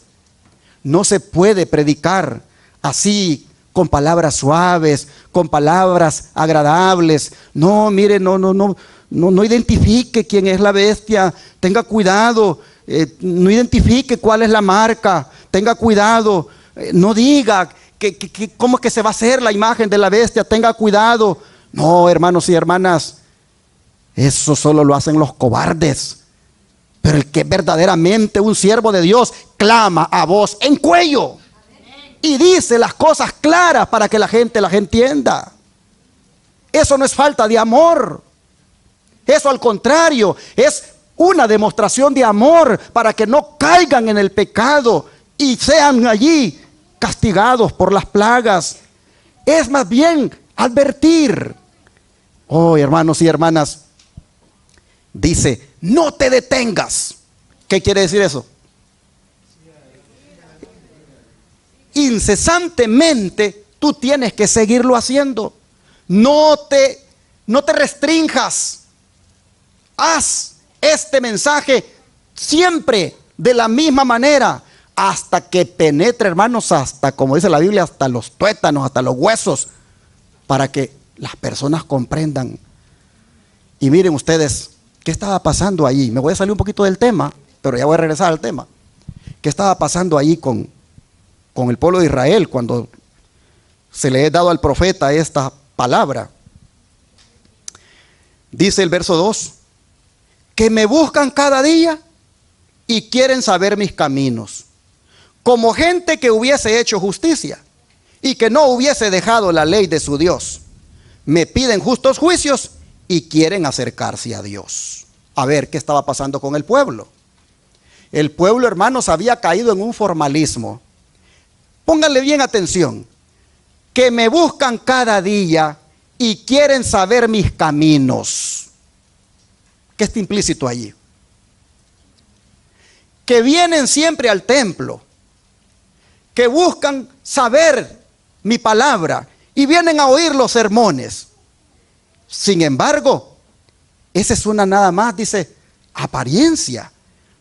no se puede predicar así, con palabras suaves, con palabras agradables. No, mire, no identifique quién es la bestia, tenga cuidado, no identifique cuál es la marca, tenga cuidado, no diga cómo es que se va a hacer la imagen de la bestia, tenga cuidado. No, hermanos y hermanas, eso solo lo hacen los cobardes. Pero el que es verdaderamente un siervo de Dios clama a voz en cuello y dice las cosas claras para que la gente las entienda. Eso no es falta de amor. Eso al contrario, es una demostración de amor para que no caigan en el pecado y sean allí castigados por las plagas. Es más bien advertir. Oh, hermanos y hermanas, dice, no te detengas. ¿Qué quiere decir eso? Incesantemente tú tienes que seguirlo haciendo. No te restrinjas. Haz este mensaje siempre de la misma manera hasta que penetre, hermanos, hasta, como dice la Biblia, hasta los tuétanos, hasta los huesos, para que las personas comprendan. Y miren ustedes, ¿qué estaba pasando allí? Me voy a salir un poquito del tema, pero ya voy a regresar al tema. ¿Qué estaba pasando allí con el pueblo de Israel cuando se le ha dado al profeta esta palabra? Dice el verso 2, que me buscan cada día y quieren saber mis caminos, como gente que hubiese hecho justicia y que no hubiese dejado la ley de su Dios. Me piden justos juicios y quieren acercarse a Dios. A ver, ¿qué estaba pasando con el pueblo? El pueblo, hermanos, había caído en un formalismo. Pónganle bien atención. Que me buscan cada día y quieren saber mis caminos. ¿Qué está implícito allí? Que vienen siempre al templo, que buscan saber mi palabra y vienen a oír los sermones. Sin embargo, esa es una nada más, dice, apariencia,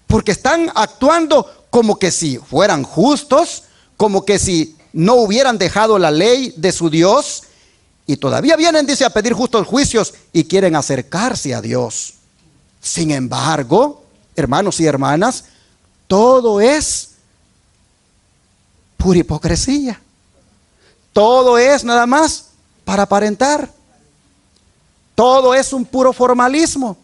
porque están actuando como que si fueran justos, como que si no hubieran dejado la ley de su Dios, y todavía vienen, dice, a pedir justos juicios y quieren acercarse a Dios. Sin embargo, hermanos y hermanas, todo es pura hipocresía. Todo es nada más para aparentar. Todo es un puro formalismo.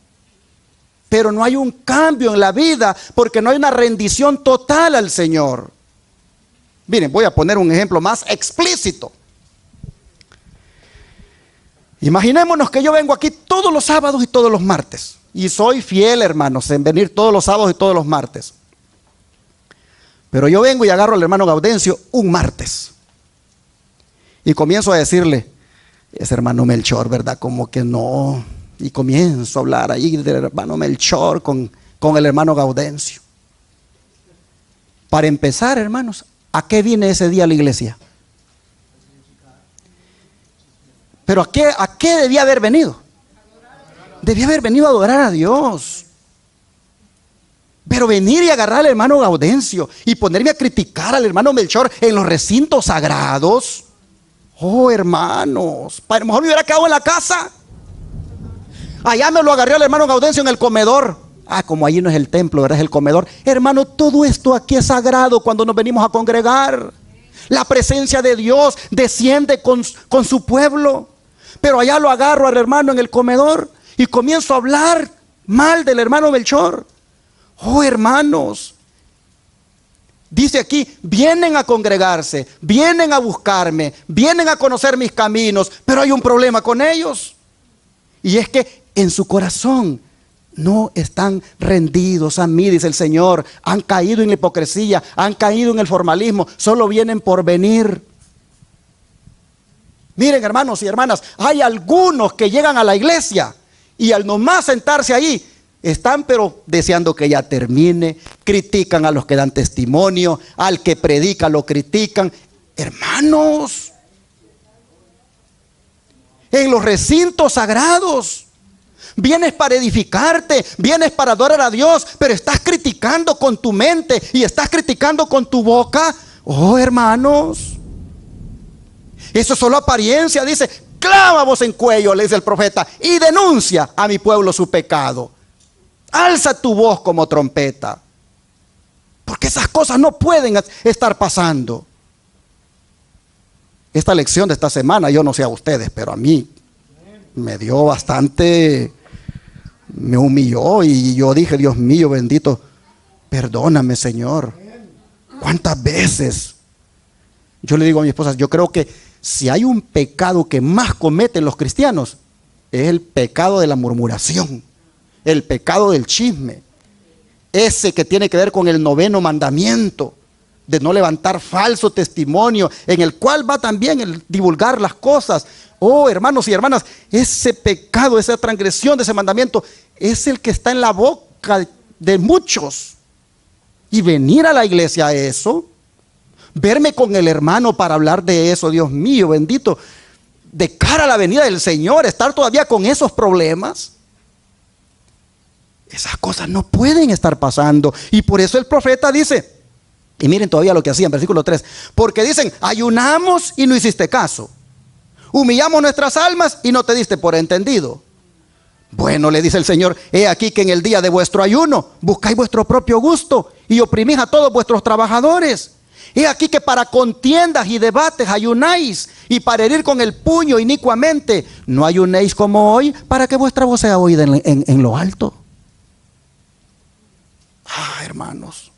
Pero no hay un cambio en la vida porque no hay una rendición total al Señor. Miren, voy a poner un ejemplo más explícito. Imaginémonos que yo vengo aquí todos los sábados y todos los martes. Y soy fiel, hermanos, en venir todos los sábados y todos los martes. Pero yo vengo y agarro al hermano Gaudencio un martes. Y comienzo a decirle, ese hermano Melchor, ¿verdad? Como que no. Y comienzo a hablar ahí del hermano Melchor con el hermano Gaudencio. Para empezar, hermanos, ¿a qué viene ese día a la iglesia? ¿Pero a qué debía haber venido? Debía haber venido a adorar a Dios. Pero venir y agarrar al hermano Gaudencio y ponerme a criticar al hermano Melchor en los recintos sagrados. Oh, hermanos, a lo mejor me hubiera quedado en la casa. Allá me lo agarré al hermano Gaudencio en el comedor. Como allí no es el templo, ¿verdad? Es el comedor. Hermano, todo esto aquí es sagrado cuando nos venimos a congregar. La presencia de Dios desciende con su pueblo. Pero allá lo agarro al hermano en el comedor y comienzo a hablar mal del hermano Melchor. Oh, hermanos, dice aquí, vienen a congregarse, vienen a buscarme, vienen a conocer mis caminos, pero hay un problema con ellos. Y es que en su corazón no están rendidos a mí, dice el Señor. Han caído en la hipocresía, han caído en el formalismo, solo vienen por venir. Miren, hermanos y hermanas, hay algunos que llegan a la iglesia y al nomás sentarse ahí, están pero deseando que ya termine, critican a los que dan testimonio, al que predica lo critican. Hermanos, en los recintos sagrados, vienes para edificarte, vienes para adorar a Dios, pero estás criticando con tu mente y estás criticando con tu boca. Oh, hermanos, eso es solo apariencia. Dice, clama voz en cuello, le dice el profeta, y denuncia a mi pueblo su pecado. Alza tu voz como trompeta, porque esas cosas no pueden estar pasando. Esta lección de esta semana, yo no sé a ustedes, pero a mí me dio bastante, me humilló, y yo dije, Dios mío bendito, perdóname, Señor. ¿Cuántas veces? Yo le digo a mi esposa, yo creo que si hay un pecado que más cometen los cristianos, es el pecado de la murmuración, el pecado del chisme, ese que tiene que ver con el 9º mandamiento, de no levantar falso testimonio, en el cual va también el divulgar las cosas. Oh, hermanos y hermanas, ese pecado, esa transgresión de ese mandamiento, es el que está en la boca de muchos. Y venir a la iglesia a eso, verme con el hermano para hablar de eso, Dios mío bendito, de cara a la venida del Señor, estar todavía con esos problemas. Esas cosas no pueden estar pasando. Y por eso el profeta dice, y miren todavía lo que hacían, versículo 3, porque dicen, ayunamos y no hiciste caso, humillamos nuestras almas y no te diste por entendido. Bueno, le dice el Señor, he aquí que en el día de vuestro ayuno buscáis vuestro propio gusto y oprimís a todos vuestros trabajadores. He aquí que para contiendas y debates ayunáis, y para herir con el puño inicuamente. No ayunéis como hoy, para que vuestra voz sea oída en lo alto. Hermanos,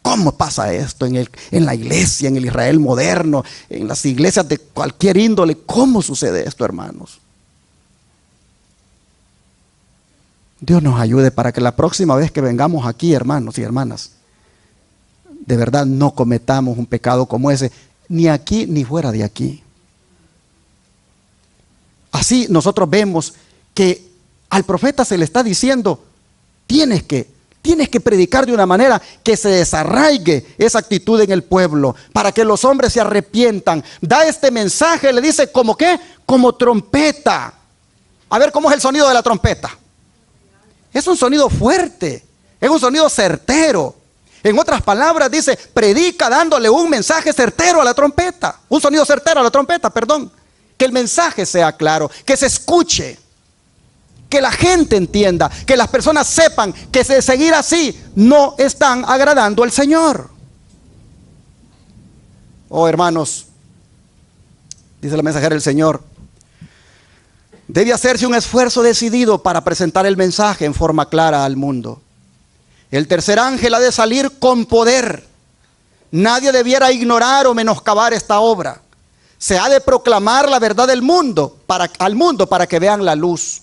¿cómo pasa esto en la iglesia, en el Israel moderno, en las iglesias de cualquier índole? ¿Cómo sucede esto, hermanos? Dios nos ayude para que la próxima vez que vengamos aquí, hermanos y hermanas, de verdad no cometamos un pecado como ese, ni aquí ni fuera de aquí. Así nosotros vemos que al profeta se le está diciendo, tienes que predicar de una manera que se desarraigue esa actitud en el pueblo, para que los hombres se arrepientan. Da este mensaje, le dice, ¿como qué? Como trompeta. A ver, ¿cómo es el sonido de la trompeta? Es un sonido fuerte, es un sonido certero. En otras palabras dice, predica dándole un mensaje certero a la trompeta, un sonido certero a la trompeta, perdón. Que el mensaje sea claro, que se escuche, que la gente entienda, que las personas sepan que de seguir así no están agradando al Señor. Oh, hermanos, dice la mensajera del Señor, debe hacerse un esfuerzo decidido para presentar el mensaje en forma clara al mundo. El tercer ángel ha de salir con poder. Nadie debiera ignorar o menoscabar esta obra. Se ha de proclamar la verdad del mundo al mundo para que vean la luz.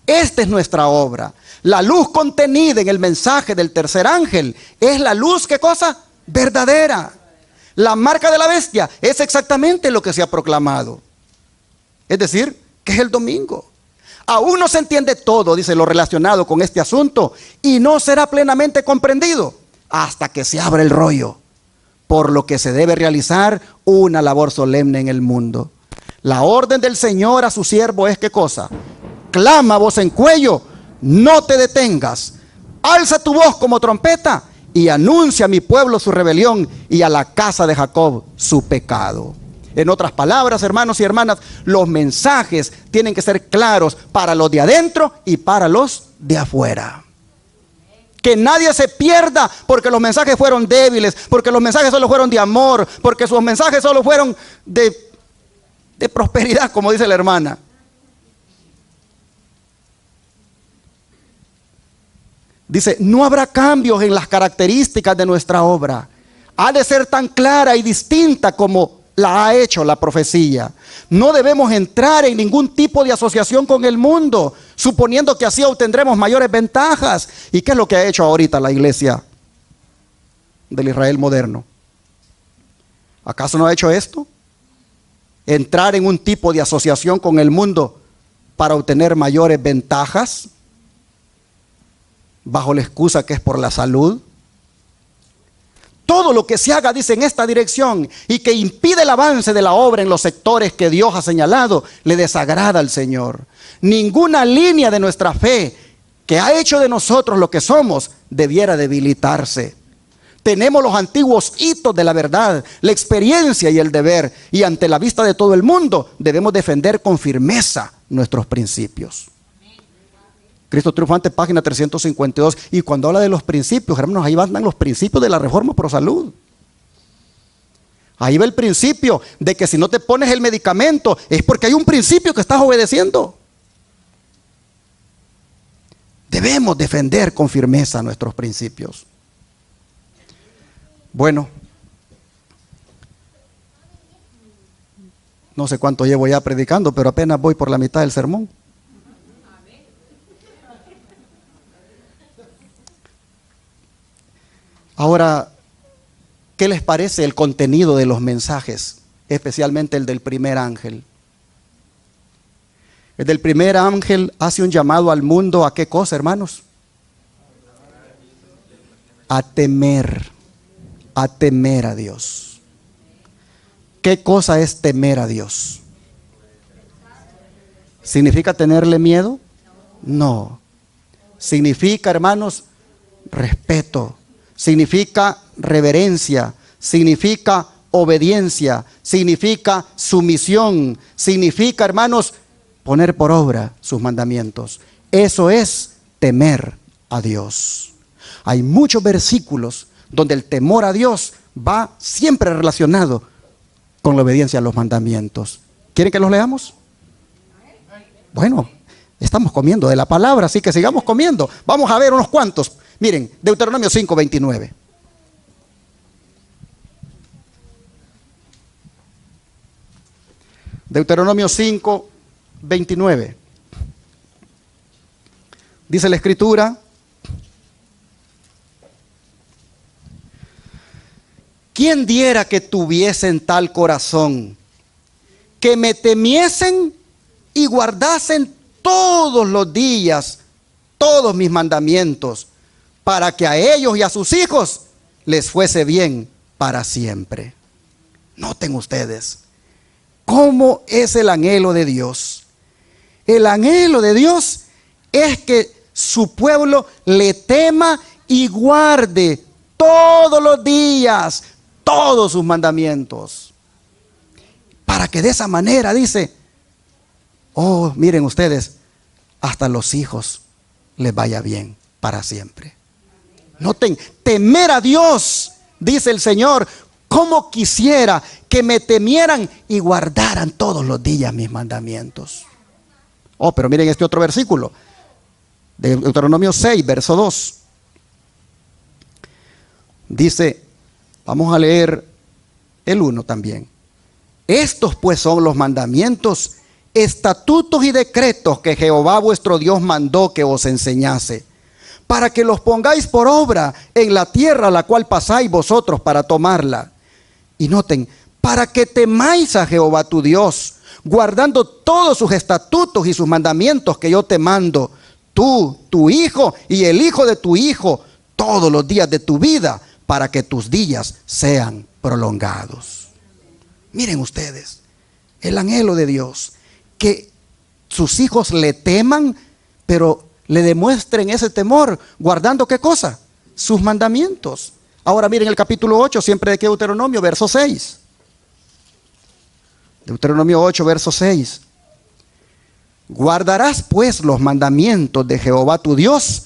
Esta es nuestra obra. La luz contenida en el mensaje del tercer ángel es la luz, ¿qué cosa? Verdadera. La marca de la bestia es exactamente lo que se ha proclamado. Es decir, que es el domingo. Aún no se entiende todo, dice, lo relacionado con este asunto, y no será plenamente comprendido hasta que se abra el rollo, por lo que se debe realizar una labor solemne en el mundo. La orden del Señor a su siervo es, ¿qué cosa? Clama voz en cuello, no te detengas, alza tu voz como trompeta y anuncia a mi pueblo su rebelión y a la casa de Jacob su pecado. En otras palabras, hermanos y hermanas, los mensajes tienen que ser claros para los de adentro y para los de afuera. Que nadie se pierda porque los mensajes fueron débiles, porque los mensajes solo fueron de amor, porque sus mensajes solo fueron de prosperidad, como dice la hermana. Dice, no habrá cambios en las características de nuestra obra. Ha de ser tan clara y distinta como la ha hecho la profecía. No debemos entrar en ningún tipo de asociación con el mundo, suponiendo que así obtendremos mayores ventajas. ¿Y qué es lo que ha hecho ahorita la iglesia del Israel moderno? ¿Acaso no ha hecho esto? Entrar en un tipo de asociación con el mundo para obtener mayores ventajas, bajo la excusa que es por la salud. Todo lo que se haga, dice, en esta dirección y que impide el avance de la obra en los sectores que Dios ha señalado, le desagrada al Señor. Ninguna línea de nuestra fe que ha hecho de nosotros lo que somos debiera debilitarse. Tenemos los antiguos hitos de la verdad, la experiencia y el deber, y ante la vista de todo el mundo debemos defender con firmeza nuestros principios. Cristo Triunfante, página 352. Y cuando habla de los principios, hermanos, ahí van los principios de la Reforma Pro Salud. Ahí va el principio de que si no te pones el medicamento es porque hay un principio que estás obedeciendo. Debemos defender con firmeza nuestros principios. Bueno, no sé cuánto llevo ya predicando, pero apenas voy por la mitad del sermón. Ahora, ¿qué les parece el contenido de los mensajes? Especialmente el del primer ángel. El del primer ángel hace un llamado al mundo, ¿a qué cosa, hermanos? A temer a Dios. ¿Qué cosa es temer a Dios? ¿Significa tenerle miedo? No. Significa, hermanos, respeto. Significa reverencia, significa obediencia, significa sumisión, significa, hermanos, poner por obra sus mandamientos. Eso es temer a Dios. Hay muchos versículos donde el temor a Dios va siempre relacionado con la obediencia a los mandamientos. ¿Quieren que los leamos? Bueno, estamos comiendo de la palabra, así que sigamos comiendo. Vamos a ver unos cuantos. Miren, Deuteronomio 5:29. Deuteronomio 5:29. Dice la Escritura: ¿quién diera que tuviesen tal corazón, que me temiesen y guardasen todos los días todos mis mandamientos, para que a ellos y a sus hijos les fuese bien para siempre? Noten ustedes cómo es el anhelo de Dios. El anhelo de Dios es que su pueblo le tema y guarde todos los días todos sus mandamientos, para que de esa manera, dice, oh, miren ustedes, hasta los hijos les vaya bien para siempre. Noten, temer a Dios, dice el Señor, como quisiera que me temieran y guardaran todos los días mis mandamientos. Oh, pero miren este otro versículo, de Deuteronomio 6, verso 2. Dice, vamos a leer el 1 también. Estos pues son los mandamientos, estatutos y decretos que Jehová vuestro Dios mandó que os enseñase, para que los pongáis por obra en la tierra a la cual pasáis vosotros para tomarla. Y noten, para que temáis a Jehová tu Dios, guardando todos sus estatutos y sus mandamientos que yo te mando, tú, tu hijo y el hijo de tu hijo, todos los días de tu vida, para que tus días sean prolongados. Miren ustedes, el anhelo de Dios, que sus hijos le teman, pero le demuestren ese temor, guardando ¿qué cosa? Sus mandamientos. Ahora miren el capítulo 8, siempre de Deuteronomio, verso 6. Deuteronomio 8, verso 6. Guardarás pues los mandamientos de Jehová tu Dios,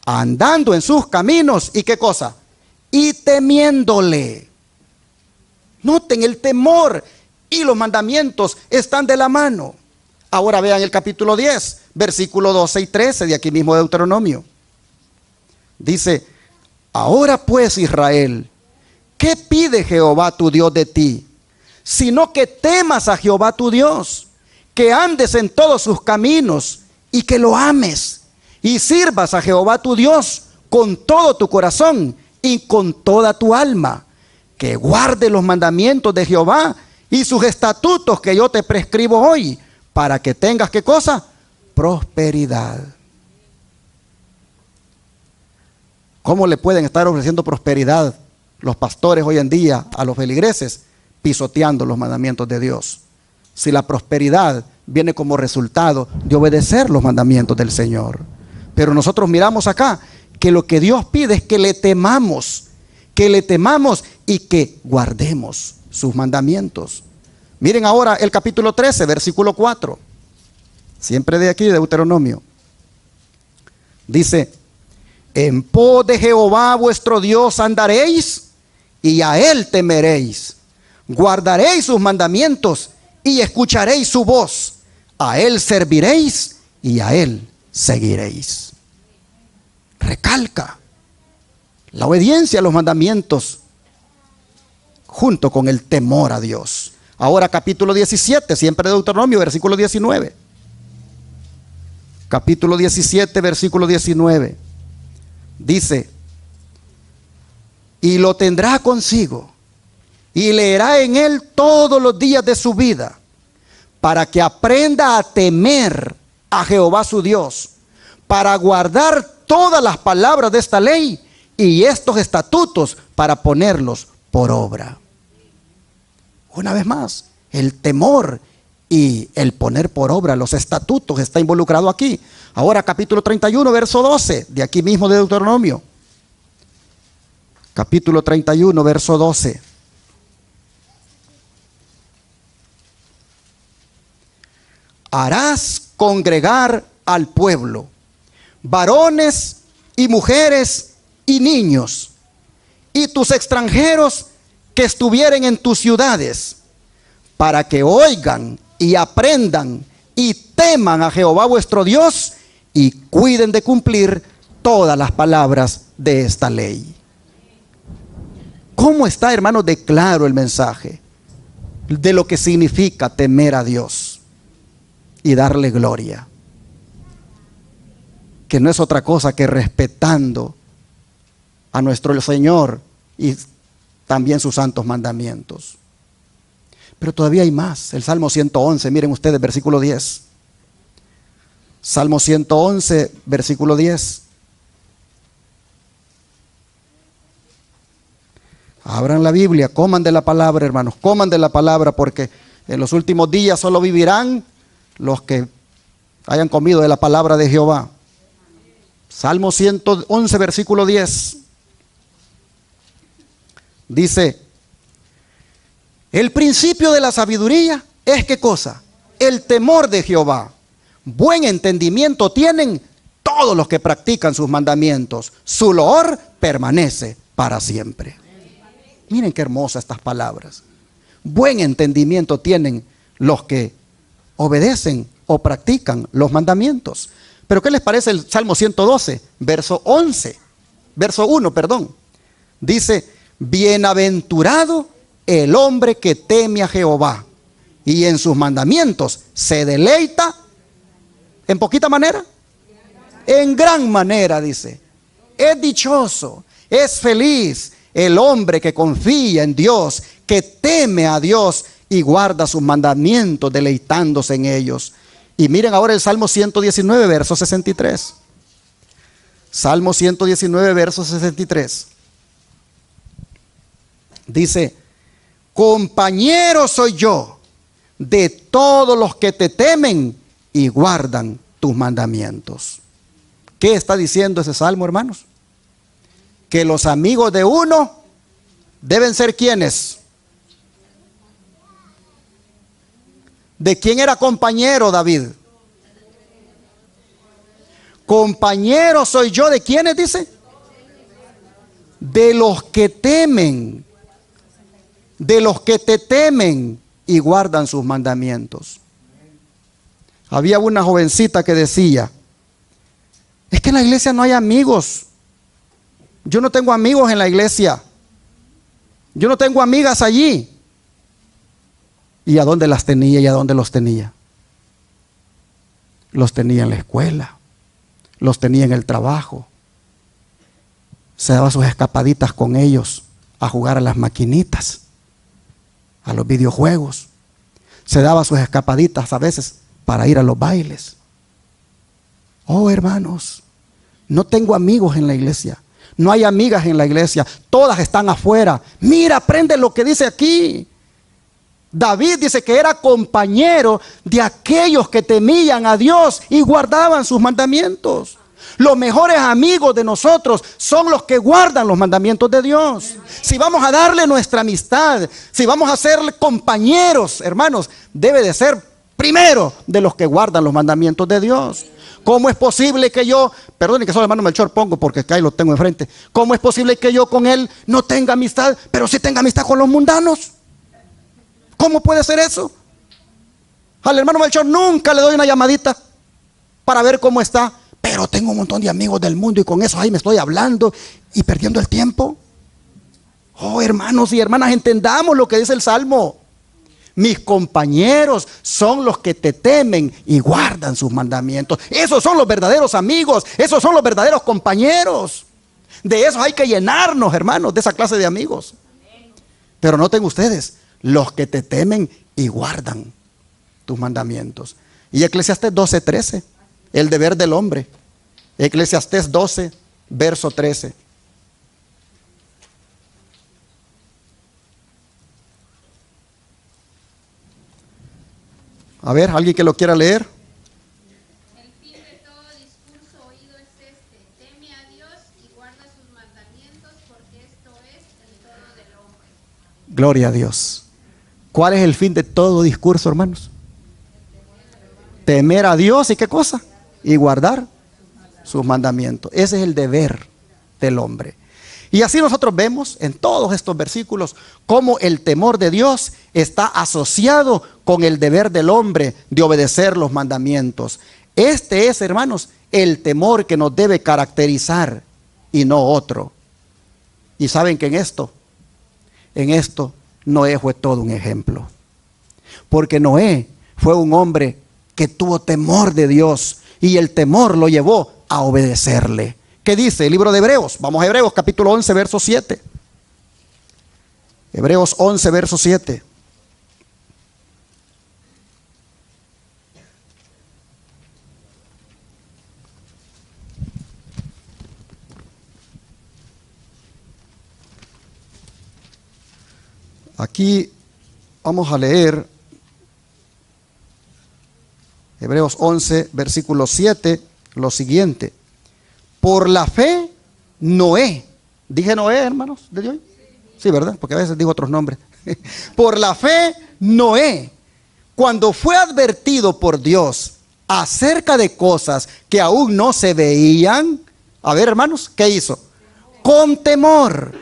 andando en sus caminos, ¿y qué cosa? Y temiéndole. Noten, el temor y los mandamientos están de la mano. Ahora vean el capítulo 10, versículo 12 y 13 de aquí mismo de Deuteronomio. Dice, ahora pues Israel, ¿qué pide Jehová tu Dios de ti? sino que temas a Jehová tu Dios, que andes en todos sus caminos y que lo ames y sirvas a Jehová tu Dios con todo tu corazón y con toda tu alma, que guarde los mandamientos de Jehová y sus estatutos que yo te prescribo hoy, para que tengas, ¿qué cosa? Prosperidad. ¿Cómo le pueden estar ofreciendo prosperidad los pastores hoy en día a los feligreses? Pisoteando los mandamientos de Dios. Si la prosperidad viene como resultado de obedecer los mandamientos del Señor. Pero nosotros miramos acá que lo que Dios pide es que le temamos y que guardemos sus mandamientos. Miren ahora el capítulo 13, versículo 4. Siempre de aquí, de Deuteronomio. Dice: en pos de Jehová vuestro Dios andaréis y a él temeréis. Guardaréis sus mandamientos y escucharéis su voz. A él serviréis y a él seguiréis. Recalca la obediencia a los mandamientos junto con el temor a Dios. Ahora capítulo 17, siempre de Deuteronomio, versículo 19. Capítulo 17, versículo 19. Dice: y lo tendrá consigo y leerá en él todos los días de su vida, para que aprenda a temer a Jehová su Dios, para guardar todas las palabras de esta ley y estos estatutos, para ponerlos por obra. Una vez más, el temor y el poner por obra los estatutos está involucrado aquí. Ahora capítulo 31, verso 12, de aquí mismo de Deuteronomio. Capítulo 31, verso 12. Harás congregar al pueblo, varones y mujeres y niños, y tus extranjeros que estuvieren en tus ciudades, para que oigan y aprendan y teman a Jehová vuestro Dios y cuiden de cumplir todas las palabras de esta ley. ¿Cómo está, hermanos, de claro el mensaje de lo que significa temer a Dios y darle gloria? Que no es otra cosa que respetando a nuestro Señor y también sus santos mandamientos. Pero todavía hay más. El Salmo 111, miren ustedes, versículo 10. Salmo 111, versículo 10. Abran la Biblia, coman de la palabra, hermanos, coman de la palabra, porque en los últimos días solo vivirán los que hayan comido de la palabra de Jehová. Salmo 111, versículo 10. Dice: el principio de la sabiduría es, ¿qué cosa? El temor de Jehová. Buen entendimiento tienen todos los que practican sus mandamientos. Su loor permanece para siempre. Miren qué hermosas estas palabras. Buen entendimiento tienen los que obedecen o practican los mandamientos. Pero ¿qué les parece el Salmo 112, verso 11? Verso 1, perdón. Dice: bienaventurado el hombre que teme a Jehová y en sus mandamientos se deleita. ¿En poquita manera? En gran manera, dice. Es dichoso, es feliz el hombre que confía en Dios, que teme a Dios y guarda sus mandamientos, deleitándose en ellos. Y miren ahora el Salmo 119, verso 63. Salmo 119, verso 63. Dice: compañero soy yo de todos los que te temen y guardan tus mandamientos. ¿Qué está diciendo ese salmo, hermanos? Que los amigos de uno deben ser ¿quiénes? ¿De quién era compañero David? Compañero soy yo, ¿de quiénes dice? De los que temen, de los que te temen y guardan sus mandamientos. Había una jovencita que decía: es que en la iglesia no hay amigos. Yo no tengo amigos en la iglesia. Yo no tengo amigas allí. ¿Y a dónde las tenía y a dónde los tenía? Los tenía en la escuela, los tenía en el trabajo. Se daba sus escapaditas con ellos a jugar a las maquinitas, a los videojuegos. Se daba sus escapaditas a veces para ir a los bailes. Oh, hermanos, no tengo amigos en la iglesia. No hay amigas en la iglesia. Todas están afuera. Mira, aprende lo que dice aquí. David dice que era compañero de aquellos que temían a Dios y guardaban sus mandamientos. Los mejores amigos de nosotros son los que guardan los mandamientos de Dios. Si vamos a darle nuestra amistad, si vamos a ser compañeros, hermanos, debe de ser primero de los que guardan los mandamientos de Dios. ¿Cómo es posible que yo, perdone que soy hermano Melchor pongo porque acá lo tengo enfrente, cómo es posible que yo con él no tenga amistad, pero sí tenga amistad con los mundanos? ¿Cómo puede ser eso? Al hermano Melchor nunca le doy una llamadita para ver cómo está, pero tengo un montón de amigos del mundo y con eso ahí me estoy hablando y perdiendo el tiempo. Oh, hermanos y hermanas, entendamos lo que dice el Salmo. Mis compañeros son los que te temen y guardan sus mandamientos. Esos son los verdaderos amigos, esos son los verdaderos compañeros. De esos hay que llenarnos, hermanos, de esa clase de amigos. Pero noten ustedes, los que te temen y guardan tus mandamientos. Y Eclesiastés 12:13, el deber del hombre. Eclesiastés 12, verso 13. A ver, ¿alguien que lo quiera leer? El fin de todo discurso oído es este: teme a Dios y guarda sus mandamientos, porque esto es el todo del hombre. Gloria a Dios. ¿Cuál es el fin de todo discurso, hermanos? Temer a Dios y qué cosa? Y guardar sus mandamientos. Ese es el deber del hombre. Y así nosotros vemos en todos estos versículos cómo el temor de Dios está asociado con el deber del hombre de obedecer los mandamientos. Este es, hermanos, el temor que nos debe caracterizar y no otro. Y saben que en esto Noé fue todo un ejemplo. Porque Noé fue un hombre que tuvo temor de Dios y el temor lo llevó a obedecerle. ¿Qué dice el libro de Hebreos? Vamos a Hebreos capítulo 11, verso 7. Hebreos 11, verso 7. Aquí vamos a leer Hebreos 11, versículo 7, lo siguiente. Por la fe, Noé. ¿Dije Noé, hermanos, desde hoy? Sí, ¿verdad? Porque a veces digo otros nombres. Por la fe, Noé, cuando fue advertido por Dios acerca de cosas que aún no se veían, a ver, hermanos, ¿qué hizo? Con temor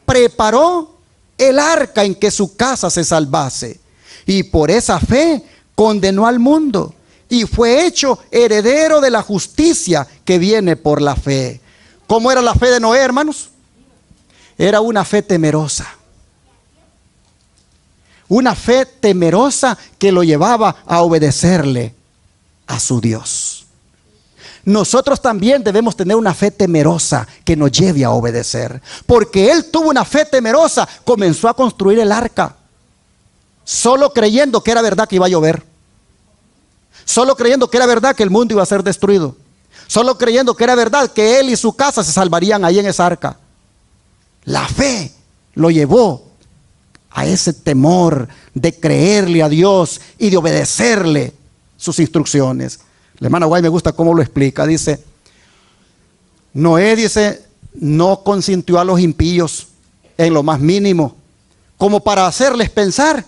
preparó el arca en que su casa se salvase. Y por esa fe condenó al mundo y fue hecho heredero de la justicia que viene por la fe. ¿Cómo era la fe de Noé, hermanos? Era una fe temerosa. Una fe temerosa que lo llevaba a obedecerle a su Dios. Nosotros también debemos tener una fe temerosa que nos lleve a obedecer. Porque él tuvo una fe temerosa, comenzó a construir el arca, solo creyendo que era verdad que iba a llover. Solo creyendo que era verdad que el mundo iba a ser destruido. Solo creyendo que era verdad que él y su casa se salvarían ahí en esa arca. La fe lo llevó a ese temor de creerle a Dios y de obedecerle sus instrucciones. La hermana Guay me gusta cómo lo explica. Dice, Noé, dice, no consintió a los impíos en lo más mínimo, como para hacerles pensar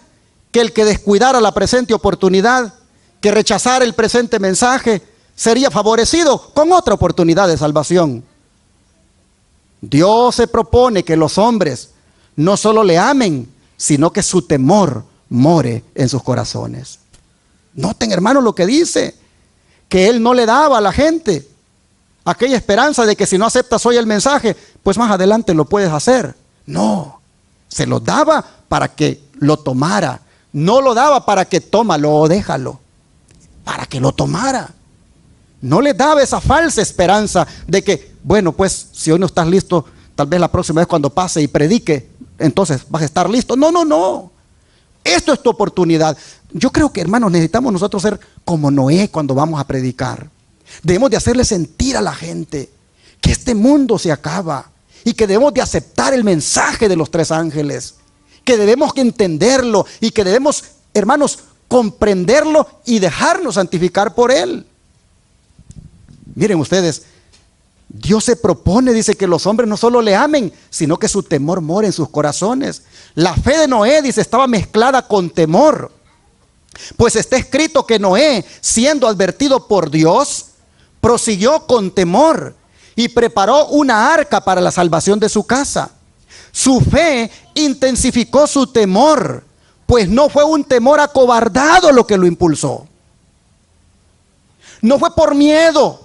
que el que descuidara la presente oportunidad, que rechazara el presente mensaje, sería favorecido con otra oportunidad de salvación. Dios se propone que los hombres no solo le amen, sino que su temor more en sus corazones. Noten, hermanos, lo que dice, que él no le daba a la gente aquella esperanza de que si no aceptas hoy el mensaje, pues más adelante lo puedes hacer. No, se lo daba para que lo tomara no lo daba para que tómalo o déjalo, para que lo tomara. No le daba esa falsa esperanza de que, bueno, pues si hoy no estás listo, tal vez la próxima vez cuando pase y predique, entonces vas a estar listo. No, no, no. Esto es tu oportunidad. Yo creo que, hermanos, necesitamos nosotros ser como Noé cuando vamos a predicar. Debemos de hacerle sentir a la gente que este mundo se acaba y que debemos de aceptar el mensaje de los 3 ángeles, que debemos que entenderlo y que debemos, hermanos, comprenderlo y dejarnos santificar por él. Miren ustedes, Dios se propone, dice, que los hombres no solo le amen, sino que su temor more en sus corazones. La fe de Noé, dice, estaba mezclada con temor. Pues está escrito que Noé, siendo advertido por Dios, prosiguió con temor y preparó una arca para la salvación de su casa. Su fe intensificó su temor, pues no fue un temor acobardado lo que lo impulsó. No fue por miedo.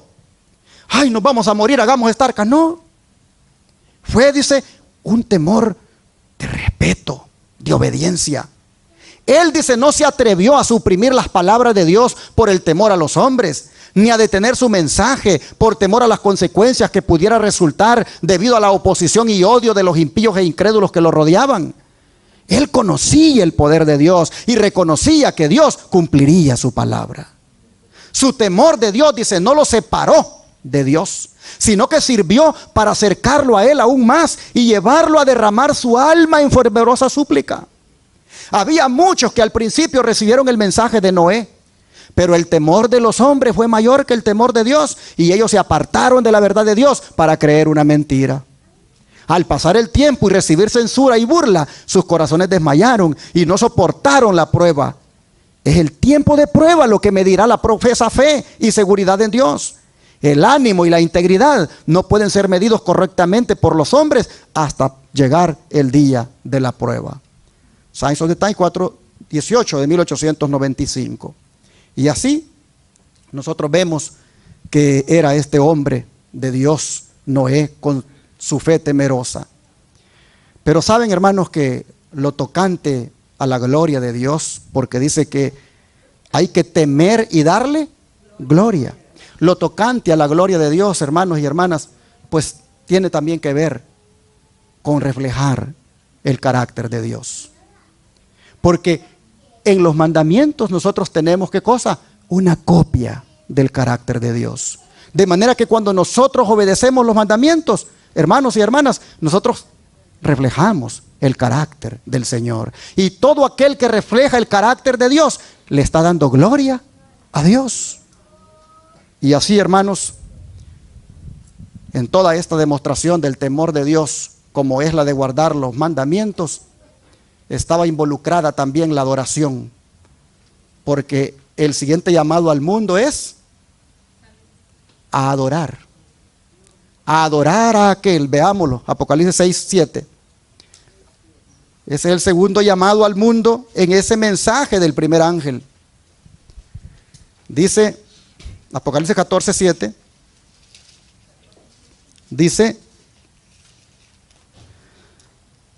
Ay, nos vamos a morir, hagamos esta arca. No. Fue, dice, un temor de respeto, de obediencia. Él, dice, no se atrevió a suprimir las palabras de Dios por el temor a los hombres, ni a detener su mensaje por temor a las consecuencias que pudiera resultar debido a la oposición y odio de los impíos e incrédulos que lo rodeaban. Él conocía el poder de Dios y reconocía que Dios cumpliría su palabra. Su temor de Dios, dice, no lo separó de Dios, sino que sirvió para acercarlo a él aún más y llevarlo a derramar su alma en fervorosa súplica. Había muchos que al principio recibieron el mensaje de Noé, pero el temor de los hombres fue mayor que el temor de Dios, y ellos se apartaron de la verdad de Dios para creer una mentira. Al pasar el tiempo y recibir censura y burla, sus corazones desmayaron y no soportaron la prueba. Es el tiempo de prueba lo que medirá la profesa fe y seguridad en Dios. El ánimo y la integridad no pueden ser medidos correctamente por los hombres hasta llegar el día de la prueba. Science of the Times 4/18 de 1895. Y así nosotros vemos que era este hombre de Dios, Noé, con su fe temerosa. Pero saben, hermanos, que lo tocante a la gloria de Dios, porque dice que hay que temer y darle gloria. Lo tocante a la gloria de Dios, hermanos y hermanas, pues tiene también que ver con reflejar el carácter de Dios. Porque en los mandamientos nosotros tenemos, ¿qué cosa? Una copia del carácter de Dios. De manera que cuando nosotros obedecemos los mandamientos, hermanos y hermanas, nosotros reflejamos el carácter del Señor. Y todo aquel que refleja el carácter de Dios, le está dando gloria a Dios. Y así, hermanos, en toda esta demostración del temor de Dios, como es la de guardar los mandamientos, estaba involucrada también la adoración, porque el siguiente llamado al mundo es a adorar a aquel. Veámoslo, Apocalipsis 6:7. Ese es el segundo llamado al mundo en ese mensaje del primer ángel. Dice Apocalipsis 14:7, dice,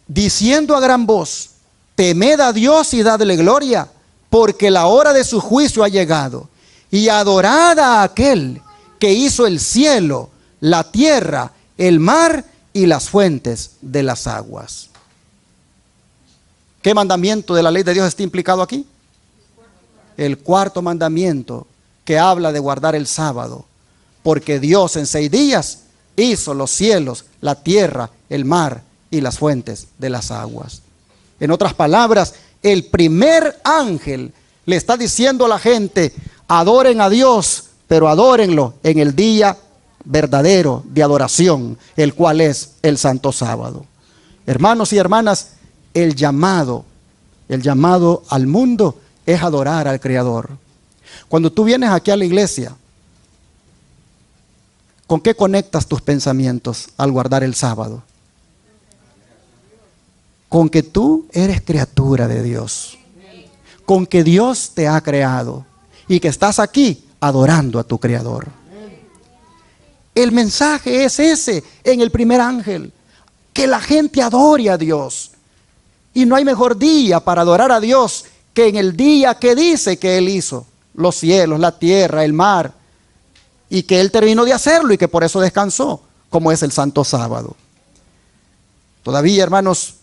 diciendo a gran voz, temed a Dios y dadle gloria, porque la hora de su juicio ha llegado, y adorad a aquel que hizo el cielo, la tierra, el mar y las fuentes de las aguas. ¿Qué mandamiento de la ley de Dios está implicado aquí? El cuarto mandamiento, que habla de guardar el sábado, porque Dios en 6 días hizo los cielos, la tierra, el mar y las fuentes de las aguas. En otras palabras, el primer ángel le está diciendo a la gente, adoren a Dios, pero adórenlo en el día verdadero de adoración, el cual es el Santo Sábado. Hermanos y hermanas, el llamado al mundo es adorar al Creador. Cuando tú vienes aquí a la iglesia, ¿con qué conectas tus pensamientos al guardar el sábado? Con que tú eres criatura de Dios, con que Dios te ha creado y que estás aquí adorando a tu Creador. El mensaje es ese en el primer ángel, que la gente adore a Dios. Y no hay mejor día para adorar a Dios que en el día que dice que Él hizo los cielos, la tierra, el mar, y que Él terminó de hacerlo y que por eso descansó, como es el Santo Sábado. Todavía, hermanos,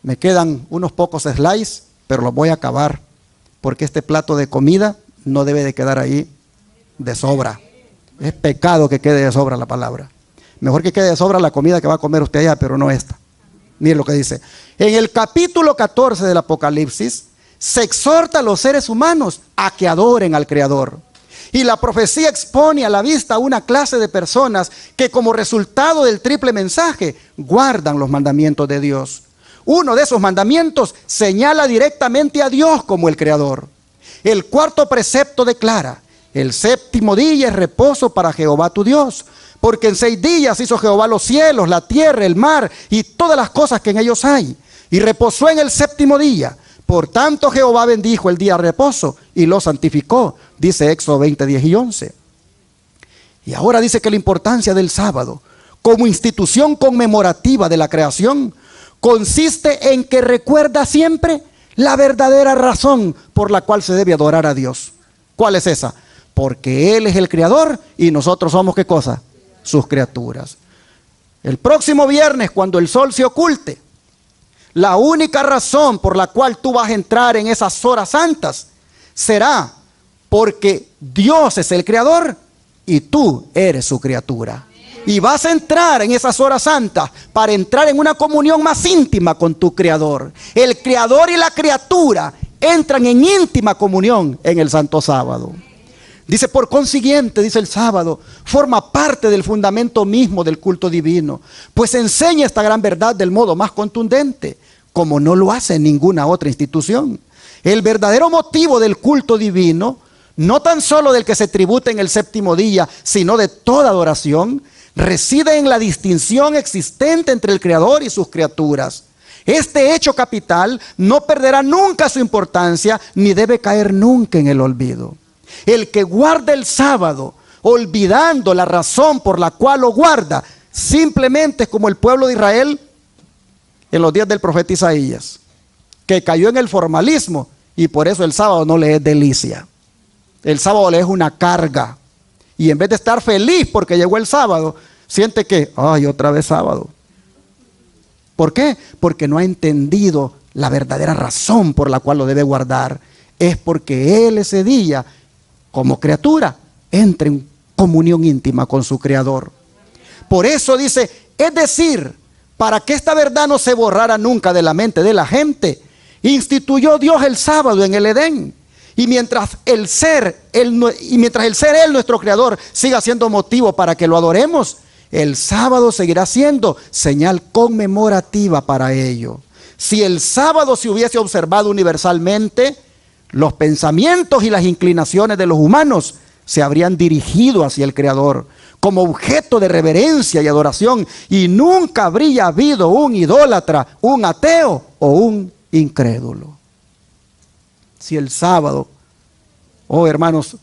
me quedan unos pocos slides, pero los voy a acabar, porque este plato de comida no debe de quedar ahí de sobra. Es pecado que quede de sobra la palabra. Mejor que quede de sobra la comida que va a comer usted allá, pero no esta. Miren lo que dice. En el capítulo 14 del Apocalipsis, se exhorta a los seres humanos a que adoren al Creador. Y la profecía expone a la vista una clase de personas que, como resultado del triple mensaje, guardan los mandamientos de Dios. Uno de esos mandamientos señala directamente a Dios como el Creador. El cuarto precepto declara: el séptimo día es reposo para Jehová tu Dios, porque en 6 días hizo Jehová los cielos, la tierra, el mar y todas las cosas que en ellos hay, y reposó en el séptimo día. Por tanto Jehová bendijo el día de reposo y lo santificó, dice Éxodo 20, 10 y 11. Y ahora dice que la importancia del sábado como institución conmemorativa de la creación consiste en que recuerda siempre la verdadera razón por la cual se debe adorar a Dios. ¿Cuál es esa? Porque Él es el Creador y nosotros somos, ¿qué cosa? Sus criaturas. El próximo viernes, cuando el sol se oculte, la única razón por la cual tú vas a entrar en esas horas santas será porque Dios es el Creador y tú eres su criatura. Y vas a entrar en esas horas santas para entrar en una comunión más íntima con tu Creador. El Creador y la criatura entran en íntima comunión en el Santo Sábado. Dice, por consiguiente, dice, el sábado forma parte del fundamento mismo del culto divino, pues enseña esta gran verdad del modo más contundente, como no lo hace ninguna otra institución. El verdadero motivo del culto divino, no tan solo del que se tributa en el séptimo día, sino de toda adoración, reside en la distinción existente entre el Creador y sus criaturas. Este hecho capital no perderá nunca su importancia, ni debe caer nunca en el olvido. El que guarda el sábado, olvidando la razón por la cual lo guarda, simplemente es como el pueblo de Israel en los días del profeta Isaías, que cayó en el formalismo y por eso el sábado no le es delicia. El sábado le es una carga. Y en vez de estar feliz porque llegó el sábado, siente que, ay, otra vez sábado. ¿Por qué? Porque no ha entendido la verdadera razón por la cual lo debe guardar. Es porque él ese día, como criatura, entra en comunión íntima con su Creador. Por eso dice, es decir, para que esta verdad no se borrara nunca de la mente de la gente, instituyó Dios el sábado en el Edén. Y mientras el ser, Él, nuestro Creador, siga siendo motivo para que lo adoremos, el sábado seguirá siendo señal conmemorativa para ello. Si el sábado se hubiese observado universalmente, los pensamientos y las inclinaciones de los humanos se habrían dirigido hacia el Creador como objeto de reverencia y adoración, y nunca habría habido un idólatra, un ateo o un incrédulo. Si el sábado, oh hermanos,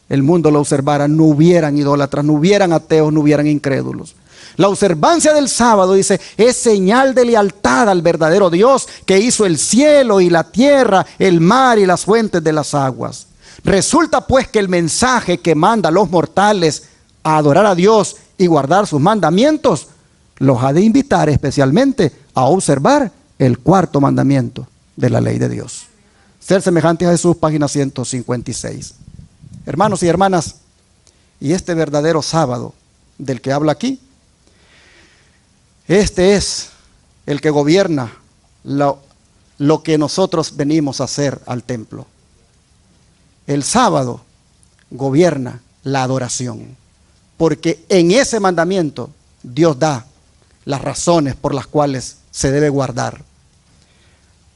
el mundo lo observara, no hubieran idólatras, no hubieran ateos, no hubieran incrédulos. La observancia del sábado, dice, es señal de lealtad al verdadero Dios que hizo el cielo y la tierra, el mar y las fuentes de las aguas. Resulta pues que el mensaje que manda a los mortales a adorar a Dios y guardar sus mandamientos, los ha de invitar especialmente a observar el cuarto mandamiento de la ley de Dios. Ser semejante a Jesús, página 156. Hermanos y hermanas, y este verdadero sábado del que habla aquí, este es el que gobierna lo que nosotros venimos a hacer al templo. El sábado gobierna la adoración, porque en ese mandamiento Dios da las razones por las cuales se debe guardar.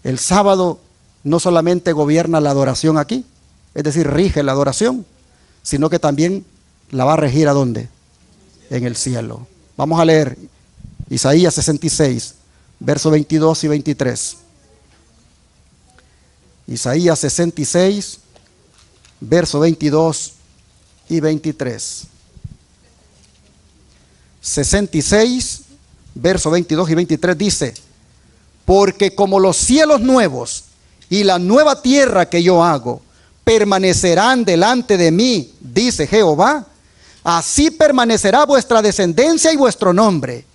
El sábado no solamente gobierna la adoración aquí, es decir, rige la adoración, sino que también la va a regir ¿a dónde? En el cielo. Vamos a leer Isaías 66, versos 22 y 23. Isaías 66, versos 22 y 23. 66, versos 22 y 23 dice: porque como los cielos nuevos y la nueva tierra que yo hago permanecerán delante de mí, dice Jehová. Así permanecerá vuestra descendencia y vuestro nombre.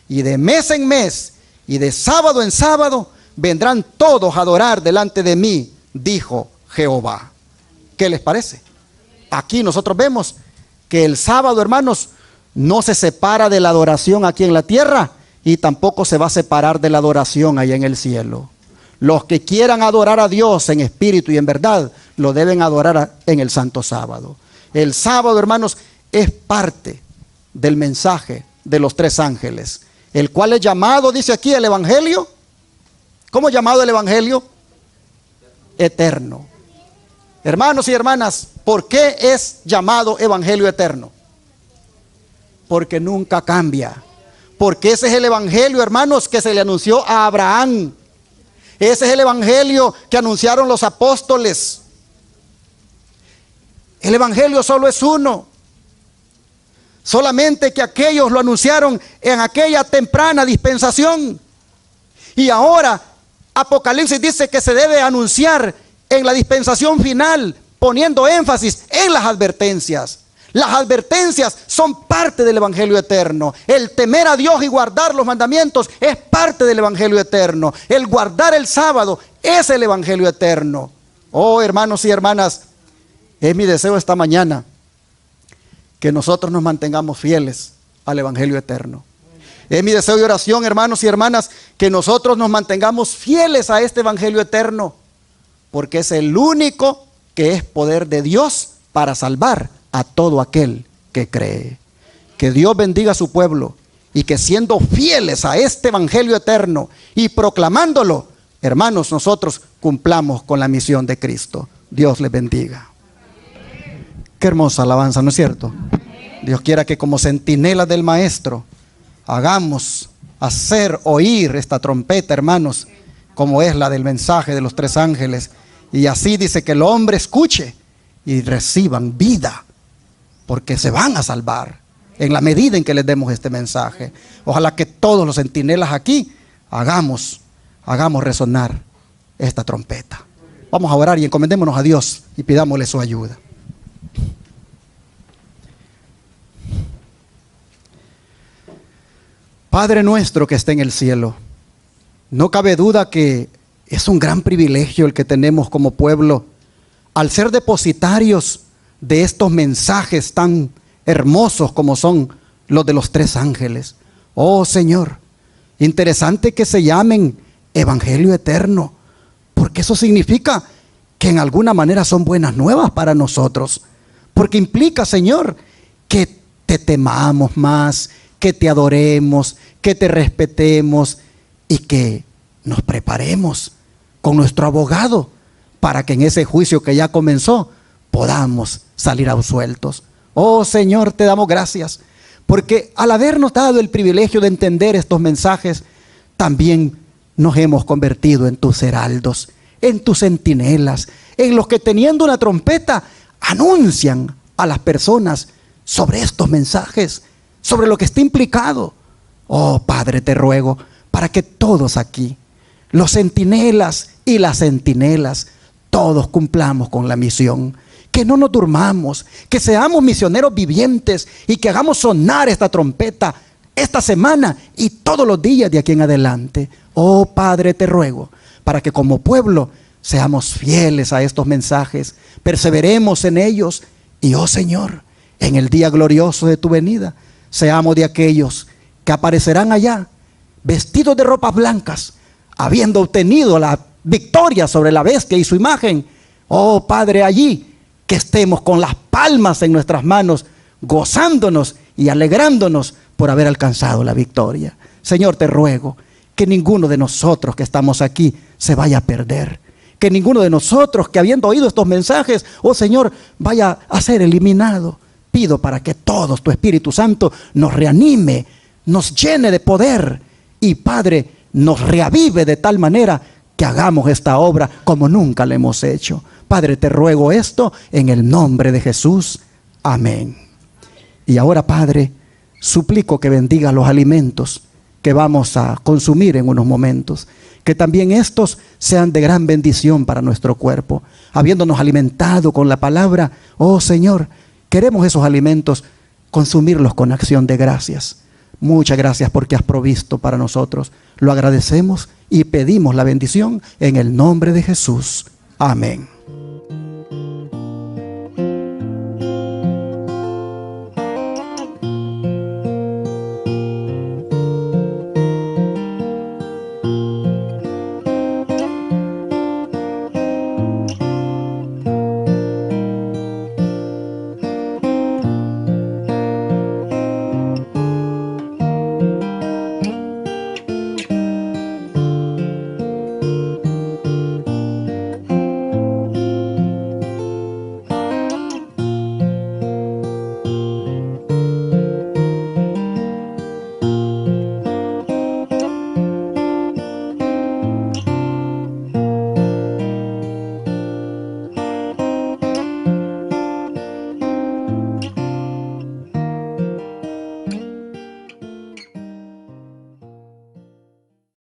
Y de mes en mes y de sábado en sábado vendrán todos a adorar delante de mí, dijo Jehová. ¿Qué les parece? Aquí nosotros vemos que el sábado, hermanos, no se separa de la adoración aquí en la tierra y tampoco se va a separar de la adoración allá en el cielo. Los que quieran adorar a Dios en espíritu y en verdad, lo deben adorar en el santo sábado. El sábado, hermanos, es parte del mensaje de los tres ángeles, el cual es llamado, dice aquí el evangelio. ¿Cómo es llamado el evangelio? Eterno. Hermanos y hermanas, ¿por qué es llamado evangelio eterno? Porque nunca cambia. Porque ese es el evangelio, hermanos, que se le anunció a Abraham. Ese es el evangelio que anunciaron los apóstoles. El evangelio solo es uno. Solamente que aquellos lo anunciaron en aquella temprana dispensación. Y ahora Apocalipsis dice que se debe anunciar en la dispensación final, poniendo énfasis en las advertencias. Las advertencias son parte del evangelio eterno. El temer a Dios y guardar los mandamientos es parte del evangelio eterno. El guardar el sábado es el evangelio eterno. Oh, hermanos y hermanas, es mi deseo esta mañana que nosotros nos mantengamos fieles al evangelio eterno. Es mi deseo y oración, hermanos y hermanas, que nosotros nos mantengamos fieles a este evangelio eterno, porque es el único que es poder de Dios para salvar a todo aquel que cree. Que Dios bendiga a su pueblo y que siendo fieles a este evangelio eterno y proclamándolo, hermanos, nosotros cumplamos con la misión de Cristo. Dios les bendiga. Qué hermosa alabanza, ¿no es cierto? Dios quiera que como centinelas del Maestro hagamos hacer oír esta trompeta, hermanos, como es la del mensaje de los tres ángeles. Y así dice que el hombre escuche y reciban vida, porque se van a salvar en la medida en que les demos este mensaje. Ojalá que todos los centinelas aquí hagamos resonar esta trompeta. Vamos a orar y encomendémonos a Dios y pidámosle su ayuda. Padre nuestro que está en el cielo, no cabe duda que es un gran privilegio el que tenemos como pueblo al ser depositarios de estos mensajes tan hermosos como son los de los tres ángeles. Oh Señor, interesante que se llamen evangelio eterno, porque eso significa que en alguna manera son buenas nuevas para nosotros, porque implica, Señor, que te temamos más, que te adoremos, que te respetemos y que nos preparemos con nuestro abogado para que en ese juicio que ya comenzó podamos salir absueltos. Oh Señor, te damos gracias, porque al habernos dado el privilegio de entender estos mensajes, también nos hemos convertido en tus heraldos, en tus centinelas, en los que teniendo una trompeta anuncian a las personas sobre estos mensajes, sobre lo que está implicado. Oh Padre, te ruego para que todos aquí, los centinelas y las centinelas, todos cumplamos con la misión. Que no nos durmamos, que seamos misioneros vivientes y que hagamos sonar esta trompeta esta semana y todos los días de aquí en adelante. Oh Padre, te ruego para que como pueblo seamos fieles a estos mensajes, perseveremos en ellos y, oh Señor, en el día glorioso de tu venida, seamos de aquellos que aparecerán allá vestidos de ropas blancas, habiendo obtenido la victoria sobre la bestia y su imagen. Oh Padre, allí que estemos con las palmas en nuestras manos, gozándonos y alegrándonos por haber alcanzado la victoria. Señor, te ruego que ninguno de nosotros que estamos aquí se vaya a perder. Que ninguno de nosotros que habiendo oído estos mensajes, oh Señor, vaya a ser eliminado. Pido para que todos, tu Espíritu Santo, nos reanime, nos llene de poder y, Padre, nos reavive de tal manera que hagamos esta obra como nunca la hemos hecho. Padre, te ruego esto en el nombre de Jesús. Amén. Y ahora, Padre, suplico que bendiga los alimentos que vamos a consumir en unos momentos. Que también estos sean de gran bendición para nuestro cuerpo. Habiéndonos alimentado con la palabra, oh Señor, queremos esos alimentos consumirlos con acción de gracias. Muchas gracias porque has provisto para nosotros. Lo agradecemos y pedimos la bendición en el nombre de Jesús. Amén.